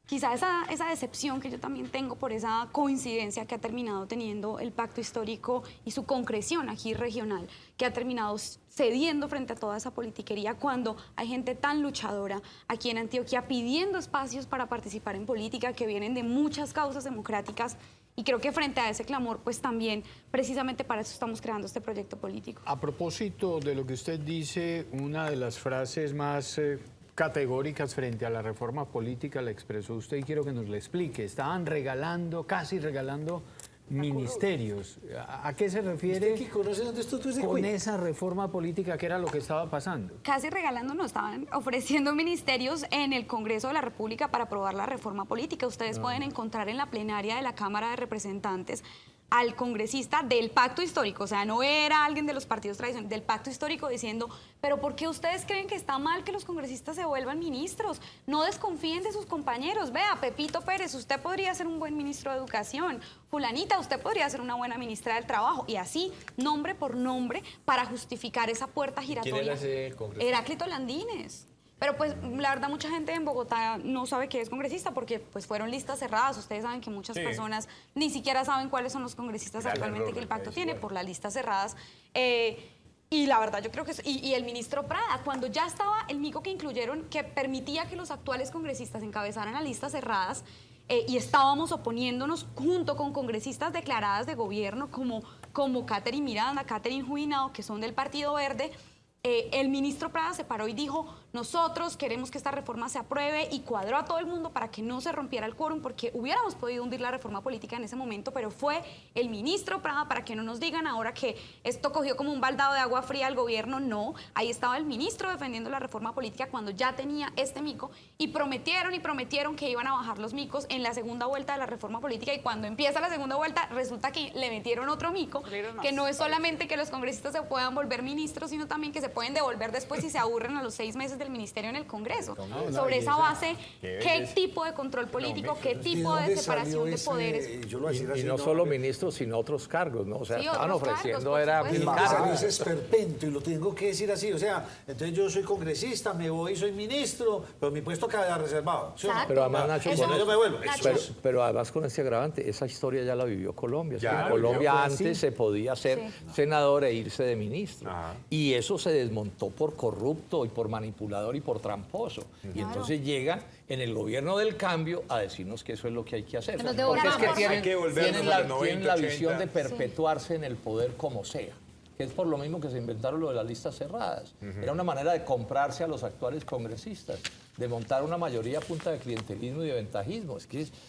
quizá esa decepción que yo también tengo por esa coincidencia que ha terminado teniendo el pacto histórico y su concreción aquí regional, que ha terminado cediendo frente a toda esa politiquería cuando hay gente tan luchadora aquí en Antioquia pidiendo espacios para participar en política que vienen de muchas causas democráticas. Y creo que frente a ese clamor, pues también, precisamente para eso estamos creando este proyecto político. A propósito de lo que usted dice, una de las frases más categóricas frente a la reforma política la expresó usted y quiero que nos la explique. Estaban casi regalando ministerios. ¿A qué se refiere ¿Usted qué conoce dónde estuvo ese con cuento? esa reforma política que era lo que estaba pasando? Casi regalando, no, estaban ofreciendo ministerios en el Congreso de la República para aprobar la reforma política. Ustedes pueden encontrar en la plenaria de la Cámara de Representantes al congresista del pacto histórico, o sea, no era alguien de los partidos tradicionales, del pacto histórico diciendo, pero ¿por qué ustedes creen que está mal que los congresistas se vuelvan ministros? No desconfíen de sus compañeros. Vea, Pepito Pérez, usted podría ser un buen ministro de Educación. Fulanita, usted podría ser una buena ministra del Trabajo. Y así, nombre por nombre, para justificar esa puerta giratoria. ¿Quién era ese congresista? Heráclito Landines. Pero pues la verdad mucha gente en Bogotá no sabe qué es congresista porque pues fueron listas cerradas. Ustedes saben que muchas personas ni siquiera saben cuáles son los congresistas actualmente que el pacto tiene por las listas cerradas. Y la verdad yo creo que... Y el ministro Prada, cuando ya estaba el mico que incluyeron que permitía que los actuales congresistas encabezaran las listas cerradas, y estábamos oponiéndonos junto con congresistas declaradas de gobierno como Catherine Miranda, Catherine Juinao, que son del Partido Verde, el ministro Prada se paró y dijo, nosotros queremos que esta reforma se apruebe, y cuadró a todo el mundo para que no se rompiera el quórum, porque hubiéramos podido hundir la reforma política en ese momento, pero fue el ministro Prada, para que no nos digan ahora que esto cogió como un baldado de agua fría al gobierno. No, ahí estaba el ministro defendiendo la reforma política cuando ya tenía este mico, y prometieron que iban a bajar los micos en la segunda vuelta de la reforma política, y cuando empieza la segunda vuelta resulta que le metieron otro mico, que no es solamente que los congresistas se puedan volver ministros, sino también que se pueden devolver después si se aburren a los 6 meses del ministerio en el Congreso. Sobre esa base, ¿qué tipo de control político, qué tipo de separación de poderes? Y no solo ministros, sino otros cargos, ¿no? O sea, Sí, estaban otros ofreciendo, cargos, era por mil supuesto. cargos. Ese esperpento, y lo tengo que decir así, o sea, entonces yo soy congresista, me voy, soy ministro, pero mi puesto queda reservado. ¿Sí o no? Exacto. Pero además, Nacho, Y si no, yo me vuelvo. pero además con este agravante, esa historia ya la vivió Colombia. Es que Ya, en Colombia fue antes se podía ser senador e irse de ministro. Y eso se desmontó por corrupto y por manipulador y por tramposo. Y entonces llegan en el gobierno del cambio a decirnos que eso es lo que hay que hacer. Nos Porque es que devolvamos. tienen, Hay que volvernos tienen a la, los tienen 90, la visión 80. de perpetuarse en el poder como sea. Que es por lo mismo que se inventaron lo de las listas cerradas. Era una manera de comprarse a los actuales congresistas, de montar una mayoría a punta de clientelismo y de ventajismo.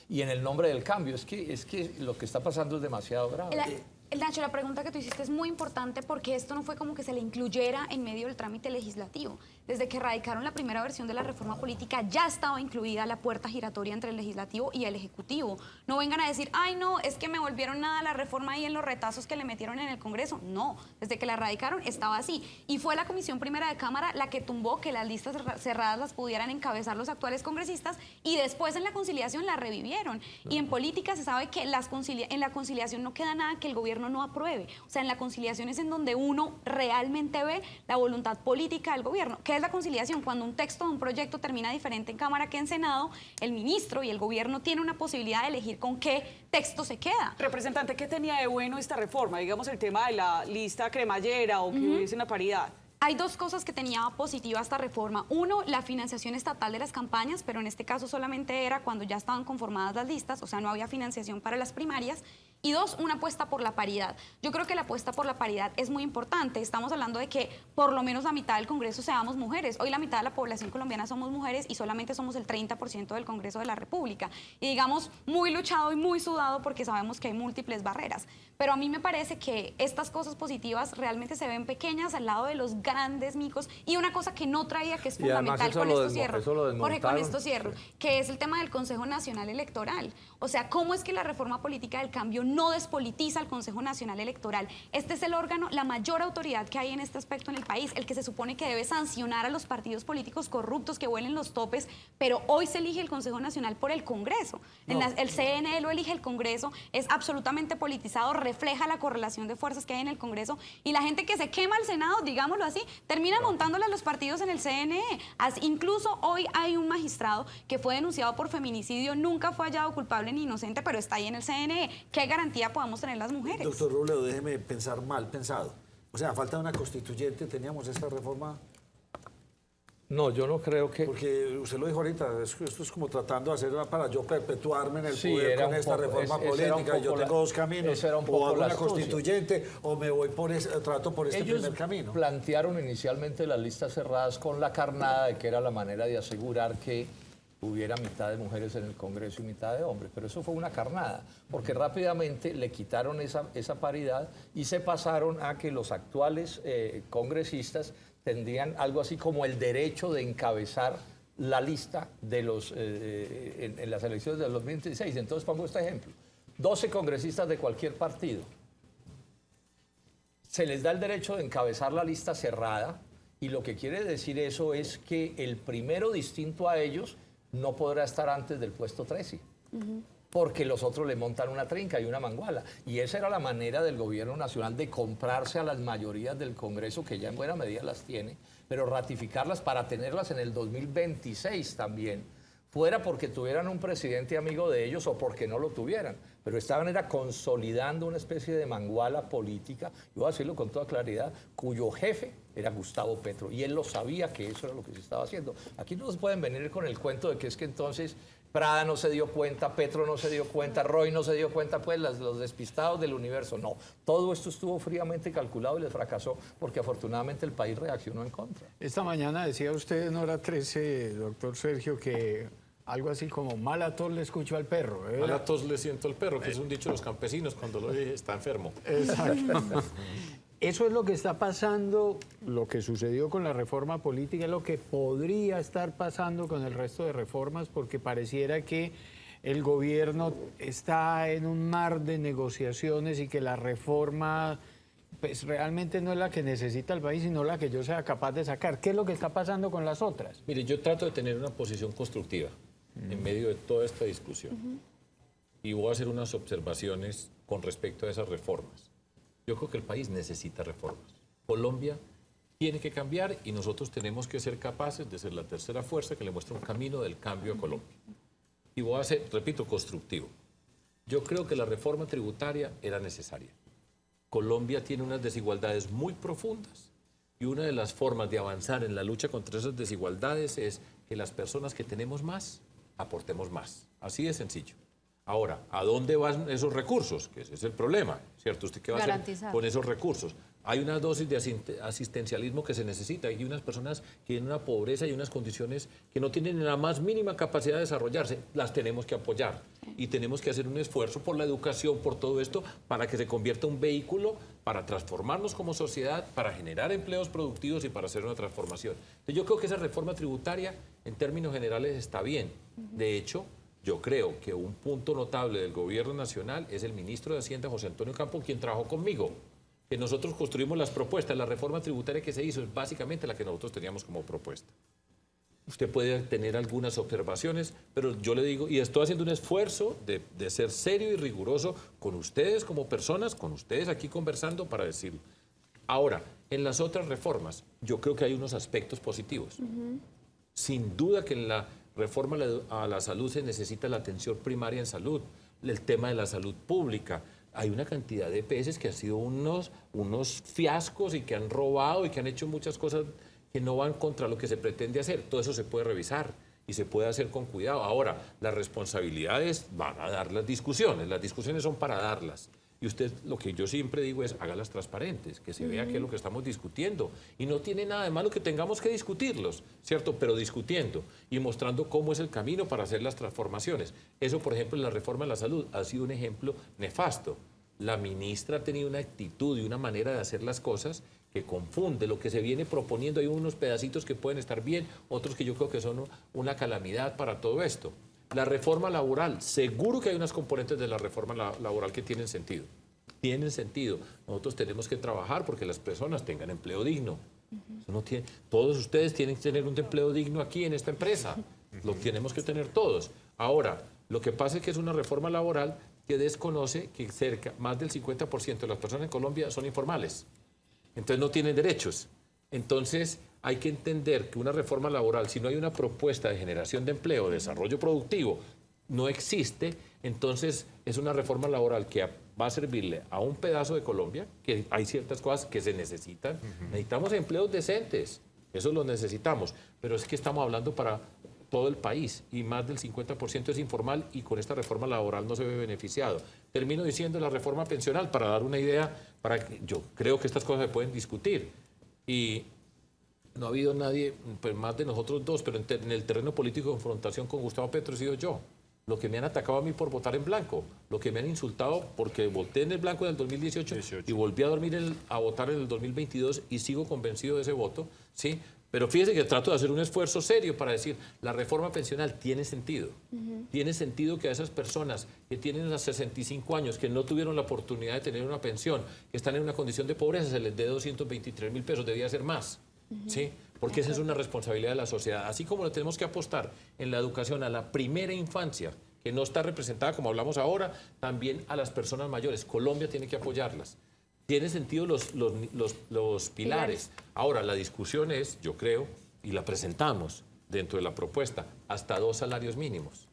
Y en el nombre del cambio, es que lo que está pasando es demasiado grave. Nacho, la pregunta que tú hiciste es muy importante porque esto no fue como que se le incluyera en medio del trámite legislativo. Desde que radicaron la primera versión de la reforma política ya estaba incluida la puerta giratoria entre el legislativo y el ejecutivo. No vengan a decir, ay no, es que me volvieron nada la reforma ahí en los retazos que le metieron en el Congreso. No, desde que la radicaron estaba así. Y fue la Comisión Primera de Cámara la que tumbó que las listas cerradas las pudieran encabezar los actuales congresistas, y después en la conciliación la revivieron. Y en política se sabe que en la conciliación no queda nada que el gobierno no apruebe. O sea, en la conciliación es en donde uno realmente ve la voluntad política del gobierno. ¿Qué es la conciliación? Cuando un texto de un proyecto termina diferente en Cámara que en Senado, el ministro y el gobierno tienen una posibilidad de elegir con qué texto se queda. Representante, ¿qué tenía de bueno esta reforma? Digamos el tema de la lista cremallera o que hubiese una paridad. Hay dos cosas que tenía positiva esta reforma. Uno, la financiación estatal de las campañas, pero en este caso solamente era cuando ya estaban conformadas las listas, o sea, no había financiación para las primarias. Y dos, una apuesta por la paridad. Yo creo que la apuesta por la paridad es muy importante. Estamos hablando de que por lo menos la mitad del Congreso seamos mujeres. Hoy la mitad de la población colombiana somos mujeres y solamente somos el 30% del Congreso de la República. Y digamos, muy luchado y muy sudado porque sabemos que hay múltiples barreras. Pero a mí me parece que estas cosas positivas realmente se ven pequeñas al lado de los grandes micos. Y una cosa que no traía, que es fundamental, con esto cierro, Jorge, con esto cierro, que es el tema del Consejo Nacional Electoral. O sea, ¿cómo es que la reforma política del cambio no despolitiza al Consejo Nacional Electoral? Este es el órgano, la mayor autoridad que hay en este aspecto en el país, el que se supone que debe sancionar a los partidos políticos corruptos que vuelen los topes, pero hoy se elige el Consejo Nacional por el Congreso. El CNE lo elige el Congreso, es absolutamente politizado, refleja la correlación de fuerzas que hay en el Congreso, y la gente que se quema al Senado, digámoslo así, termina montándole a los partidos en el CNE. Incluso hoy hay un magistrado que fue denunciado por feminicidio, nunca fue hallado culpable ni inocente, pero está ahí en el CNE. ¿Qué garantía podemos tener las mujeres? Doctor Robledo, déjeme pensar mal pensado. O sea, falta una constituyente, teníamos esta reforma. No, yo no creo que... Porque usted lo dijo ahorita, esto es como tratando de hacer para yo perpetuarme en el Sí, poder era con un esta poco- reforma ese era un política. Yo poco tengo la- dos caminos. ese era un O poco hago la una astucia. constituyente o me voy trato por este Ellos primer camino. plantearon inicialmente las listas cerradas con la carnada de que era la manera de asegurar que hubiera mitad de mujeres en el Congreso y mitad de hombres, pero eso fue una carnada, porque rápidamente le quitaron esa paridad y se pasaron a que los actuales congresistas tendrían algo así como el derecho de encabezar la lista de los en las elecciones del 2016. Entonces pongo este ejemplo: 12 congresistas de cualquier partido. Se les da el derecho de encabezar la lista cerrada, y lo que quiere decir eso es que el primero distinto a ellos no podrá estar antes del puesto 13. porque los otros le montan una trinca y una manguala. Y esa era la manera del gobierno nacional de comprarse a las mayorías del Congreso, que ya en buena medida las tiene, pero ratificarlas para tenerlas en el 2026 también, fuera porque tuvieran un presidente amigo de ellos o porque no lo tuvieran. Pero estaban era consolidando una especie de manguala política, y voy a decirlo con toda claridad, cuyo jefe era Gustavo Petro, y él lo sabía que eso era lo que se estaba haciendo. Aquí no se pueden venir con el cuento de que es que entonces Prada no se dio cuenta, Petro no se dio cuenta, Roy no se dio cuenta, pues los despistados del universo. No, todo esto estuvo fríamente calculado y les fracasó porque afortunadamente el país reaccionó en contra. Esta mañana decía usted en Hora 13, doctor Sergio, que algo así como mala tos le escucho al perro. Mala tos le siento al perro, que es un dicho de los campesinos cuando lo oye está enfermo. Exacto. Eso es lo que está pasando, lo que sucedió con la reforma política, es lo que podría estar pasando con el resto de reformas, porque pareciera que el gobierno está en un mar de negociaciones y que la reforma pues realmente no es la que necesita el país, sino la que yo sea capaz de sacar. ¿Qué es lo que está pasando con las otras? Mire, yo trato de tener una posición constructiva en medio de toda esta discusión. Y voy a hacer unas observaciones con respecto a esas reformas. Yo creo que el país necesita reformas. Colombia tiene que cambiar y nosotros tenemos que ser capaces de ser la tercera fuerza que le muestra un camino del cambio a Colombia. Y voy a ser, repito, constructivo. Yo creo que la reforma tributaria era necesaria. Colombia tiene unas desigualdades muy profundas y una de las formas de avanzar en la lucha contra esas desigualdades es que las personas que tenemos más, aportemos más. Así de sencillo. Ahora, ¿a dónde van esos recursos? Que ese es el problema, ¿cierto? ¿Usted qué va a hacer con esos recursos? Hay una dosis de asistencialismo que se necesita. Hay unas personas que tienen una pobreza y unas condiciones que no tienen la más mínima capacidad de desarrollarse. Las tenemos que apoyar y tenemos que hacer un esfuerzo por la educación, por todo esto, para que se convierta en un vehículo para transformarnos como sociedad, para generar empleos productivos y para hacer una transformación. Entonces, yo creo que esa reforma tributaria, en términos generales, está bien. De hecho, yo creo que un punto notable del gobierno nacional es el ministro de Hacienda, José Antonio Campo, quien trabajó conmigo, que nosotros construimos las propuestas. La reforma tributaria que se hizo es básicamente la que nosotros teníamos como propuesta. Usted puede tener algunas observaciones, pero yo le digo, y estoy haciendo un esfuerzo de ser serio y riguroso con ustedes como personas, con ustedes aquí conversando para decirlo. Ahora, en las otras reformas, yo creo que hay unos aspectos positivos. Sin duda que en la reforma a la salud se necesita la atención primaria en salud, el tema de la salud pública. Hay una cantidad de EPS que han sido unos fiascos y que han robado y que han hecho muchas cosas que no van contra lo que se pretende hacer. Todo eso se puede revisar y se puede hacer con cuidado. Ahora, las responsabilidades van a dar las discusiones son para darlas. Y usted, lo que yo siempre digo es, hágalas transparentes, que se vea qué es lo que estamos discutiendo. Y no tiene nada de malo que tengamos que discutirlos, ¿cierto? Pero discutiendo y mostrando cómo es el camino para hacer las transformaciones. Eso, por ejemplo, en la reforma de la salud ha sido un ejemplo nefasto. La ministra ha tenido una actitud y una manera de hacer las cosas que confunde lo que se viene proponiendo. Hay unos pedacitos que pueden estar bien, otros que yo creo que son una calamidad para todo esto. La reforma laboral, seguro que hay unas componentes de la reforma laboral que tienen sentido. Tienen sentido. Nosotros tenemos que trabajar porque las personas tengan empleo digno. Todos ustedes tienen que tener un empleo digno aquí en esta empresa. Lo tenemos que tener todos. Ahora, lo que pasa es que es una reforma laboral que desconoce que más del 50% de las personas en Colombia son informales. Entonces no tienen derechos. Entonces hay que entender que una reforma laboral, si no hay una propuesta de generación de empleo, desarrollo productivo, no existe, entonces es una reforma laboral que va a servirle a un pedazo de Colombia, que hay ciertas cosas que se necesitan. Necesitamos empleos decentes, eso lo necesitamos, pero es que estamos hablando para todo el país y más del 50% es informal y con esta reforma laboral no se ve beneficiado. Termino diciendo la reforma pensional para dar una idea, yo creo que estas cosas se pueden discutir y no ha habido nadie, pues más de nosotros dos, pero en el terreno político de confrontación con Gustavo Petro he sido yo. Lo que me han atacado a mí por votar en blanco, lo que me han insultado porque voté en el blanco en el 2018 y volví a votar en el 2022 y sigo convencido de ese voto, ¿sí? Pero fíjese que trato de hacer un esfuerzo serio para decir, la reforma pensional tiene sentido. Tiene sentido que a esas personas que tienen los 65 años, que no tuvieron la oportunidad de tener una pensión, que están en una condición de pobreza, se les dé 223.000 pesos, debía ser más. ¿Sí? Porque esa es una responsabilidad de la sociedad. Así como le tenemos que apostar en la educación a la primera infancia, que no está representada como hablamos ahora, también a las personas mayores. Colombia tiene que apoyarlas. Tiene sentido los pilares. Ahora, la discusión es, yo creo, y la presentamos dentro de la propuesta, hasta 2 salarios mínimos.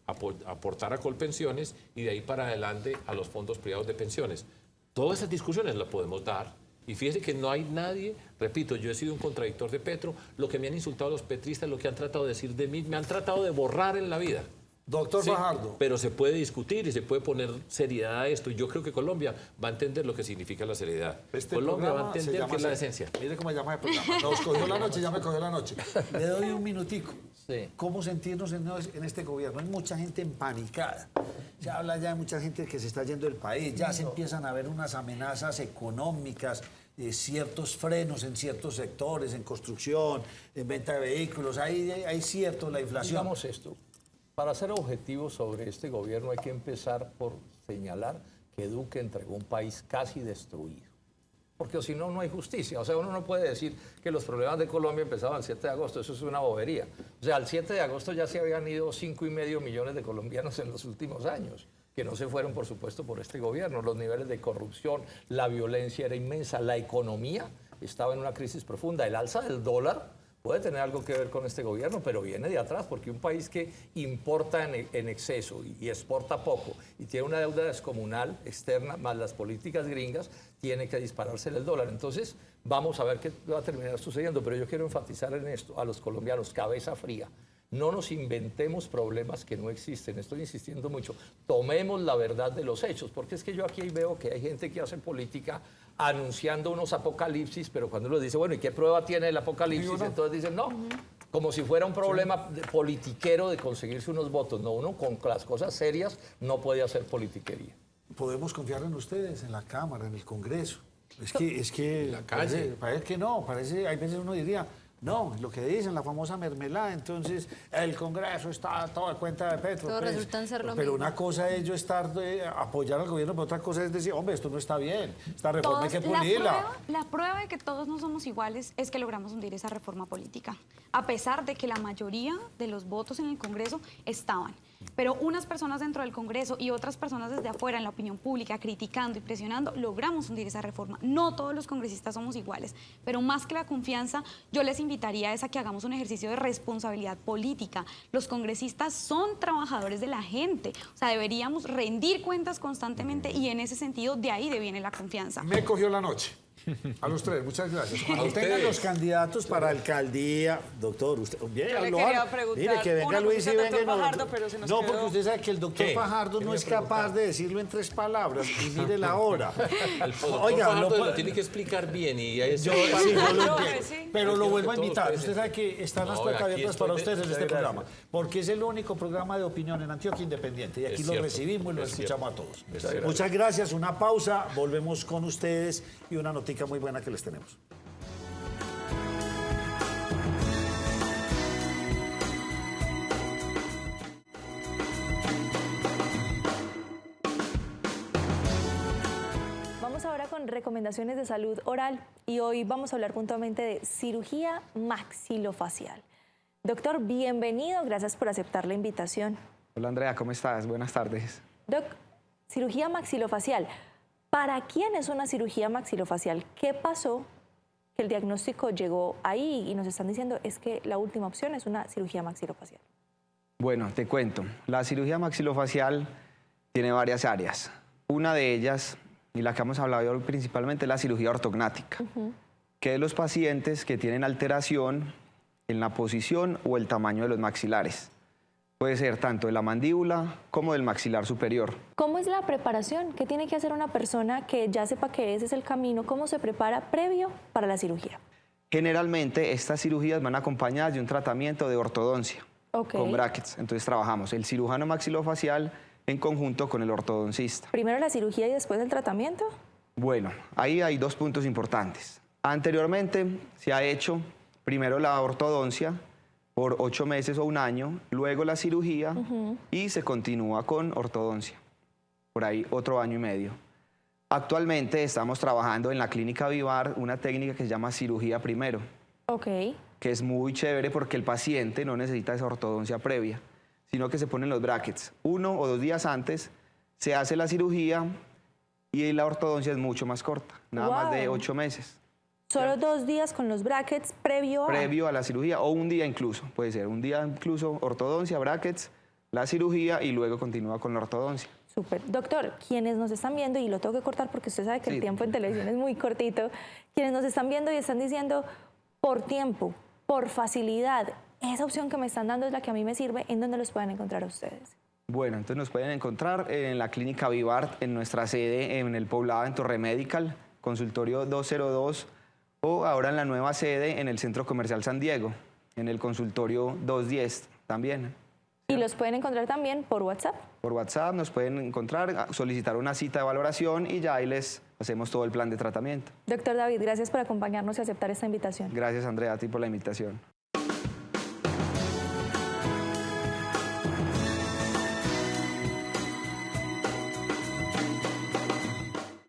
Aportar a Colpensiones y de ahí para adelante a los fondos privados de pensiones. Todas esas discusiones las podemos dar. Y fíjese que no hay nadie, repito, yo he sido un contradictor de Petro, lo que me han insultado los petristas, lo que han tratado de decir de mí, me han tratado de borrar en la vida. Doctor Fajardo. Pero se puede discutir y se puede poner seriedad a esto. Y yo creo que Colombia va a entender lo que significa la seriedad. Colombia va a entender qué es la esencia. Mire cómo se llama el programa. Nos cogió la noche, ya me cogió la noche. Le doy un minutico. Sí. ¿Cómo sentirnos en este gobierno? Hay mucha gente empanicada. Se habla ya de mucha gente que se está yendo del país. Ya se empiezan a ver unas amenazas económicas, ciertos frenos en ciertos sectores, en construcción, en venta de vehículos. Hay cierto la inflación. Digamos esto. Para ser objetivos sobre este gobierno hay que empezar por señalar que Duque entregó un país casi destruido. Porque si no, no hay justicia. O sea, uno no puede decir que los problemas de Colombia empezaban el 7 de agosto. Eso es una bobería. O sea, al 7 de agosto ya se habían ido 5,5 millones de colombianos en los últimos años, que no se fueron, por supuesto, por este gobierno. Los niveles de corrupción, la violencia era inmensa. La economía estaba en una crisis profunda. El alza del dólar puede tener algo que ver con este gobierno, pero viene de atrás, porque un país que importa en exceso y exporta poco y tiene una deuda descomunal externa, más las políticas gringas, tiene que dispararse el dólar. Entonces, vamos a ver qué va a terminar sucediendo, pero yo quiero enfatizar en esto, a los colombianos, cabeza fría. No nos inventemos problemas que no existen. Estoy insistiendo mucho. Tomemos la verdad de los hechos, porque es que yo aquí veo que hay gente que hace política anunciando unos apocalipsis, pero cuando uno dice, bueno, ¿y qué prueba tiene el apocalipsis? Entonces dicen, no, como si fuera un problema politiquero de conseguirse unos votos. No, uno con las cosas serias no puede hacer politiquería. Podemos confiar en ustedes, en la Cámara, en el Congreso. Es que en la calle. Parece que no, hay veces uno diría, no, lo que dicen, la famosa mermelada, entonces el Congreso está todo a cuenta de Petro. Todo resulta ser lo pero mismo. una cosa es yo apoyar al gobierno, pero otra cosa es decir, hombre, esto no está bien, esta reforma hay que pulirla. La prueba de que todos no somos iguales es que logramos hundir esa reforma política, a pesar de que la mayoría de los votos en el Congreso estaban. Pero unas personas dentro del Congreso y otras personas desde afuera, en la opinión pública, criticando y presionando, logramos hundir esa reforma. No todos los congresistas somos iguales, pero más que la confianza, yo les invitaría a que hagamos un ejercicio de responsabilidad política. Los congresistas son trabajadores de la gente, o sea, deberíamos rendir cuentas constantemente y en ese sentido, de ahí deviene la confianza. Me cogió la noche. A los tres, muchas gracias. Cuando tengan los candidatos para alcaldía, doctor, usted bien, yo le quería preguntar, mire, que venga Luis y venga. Fajardo, pero se nos no, quedó. porque usted sabe que el doctor Fajardo no es capaz de decirlo en 3 palabras. Y mire la hora. El doctor Fajardo lo tiene que explicar bien y ahí yo lo entiendo. Pero lo vuelvo a invitar. Usted sabe que están las puertas abiertas para ustedes en este programa. Porque es el único programa de opinión en Antioquia Independiente. Y aquí lo recibimos y lo escuchamos a todos. Muchas gracias. Una pausa. Volvemos con ustedes y una notica muy buena que les tenemos. Vamos ahora con recomendaciones de salud oral y hoy vamos a hablar puntualmente de cirugía maxilofacial. Doctor, bienvenido, gracias por aceptar la invitación. Hola Andrea, ¿cómo estás? Buenas tardes. Doc, cirugía maxilofacial. ¿Para quién es una cirugía maxilofacial? ¿Qué pasó que el diagnóstico llegó ahí y nos están diciendo es que la última opción es una cirugía maxilofacial? Bueno, te cuento. La cirugía maxilofacial tiene varias áreas. Una de ellas, y la que hemos hablado hoy principalmente, es la cirugía ortognática, que es los pacientes que tienen alteración en la posición o el tamaño de los maxilares. Puede ser tanto de la mandíbula como del maxilar superior. ¿Cómo es la preparación? ¿Qué tiene que hacer una persona que ya sepa que ese es el camino? ¿Cómo se prepara previo para la cirugía? Generalmente estas cirugías van acompañadas de un tratamiento de ortodoncia con brackets. Entonces trabajamos el cirujano maxilofacial en conjunto con el ortodoncista. ¿Primero la cirugía y después el tratamiento? Bueno, ahí hay 2 puntos importantes. Anteriormente se ha hecho primero la ortodoncia por 8 meses o 1 año, luego la cirugía y se continúa con ortodoncia, por ahí otro 1 año y medio. Actualmente estamos trabajando en la Clínica Vivar una técnica que se llama cirugía primero, que es muy chévere porque el paciente no necesita esa ortodoncia previa, sino que se ponen los brackets. 1 o 2 días antes se hace la cirugía y la ortodoncia es mucho más corta, nada más de 8 meses. Solo 2 días con los brackets previo a la cirugía, o un día incluso, puede ser un día incluso ortodoncia, brackets, la cirugía y luego continúa con la ortodoncia. Súper. Doctor, quienes nos están viendo, y lo tengo que cortar porque usted sabe que el tiempo en televisión es muy cortito, quienes nos están viendo y están diciendo, por tiempo, por facilidad, esa opción que me están dando es la que a mí me sirve, ¿en dónde los pueden encontrar ustedes? Bueno, entonces nos pueden encontrar en la clínica Vivart, en nuestra sede en el Poblado, en Torre Medical, consultorio 202, o ahora en la nueva sede en el Centro Comercial San Diego, en el consultorio 210 también. Y los pueden encontrar también por WhatsApp. Por WhatsApp nos pueden encontrar, solicitar una cita de valoración y ya ahí les hacemos todo el plan de tratamiento. Doctor David, gracias por acompañarnos y aceptar esta invitación. Gracias, Andrea, a ti por la invitación.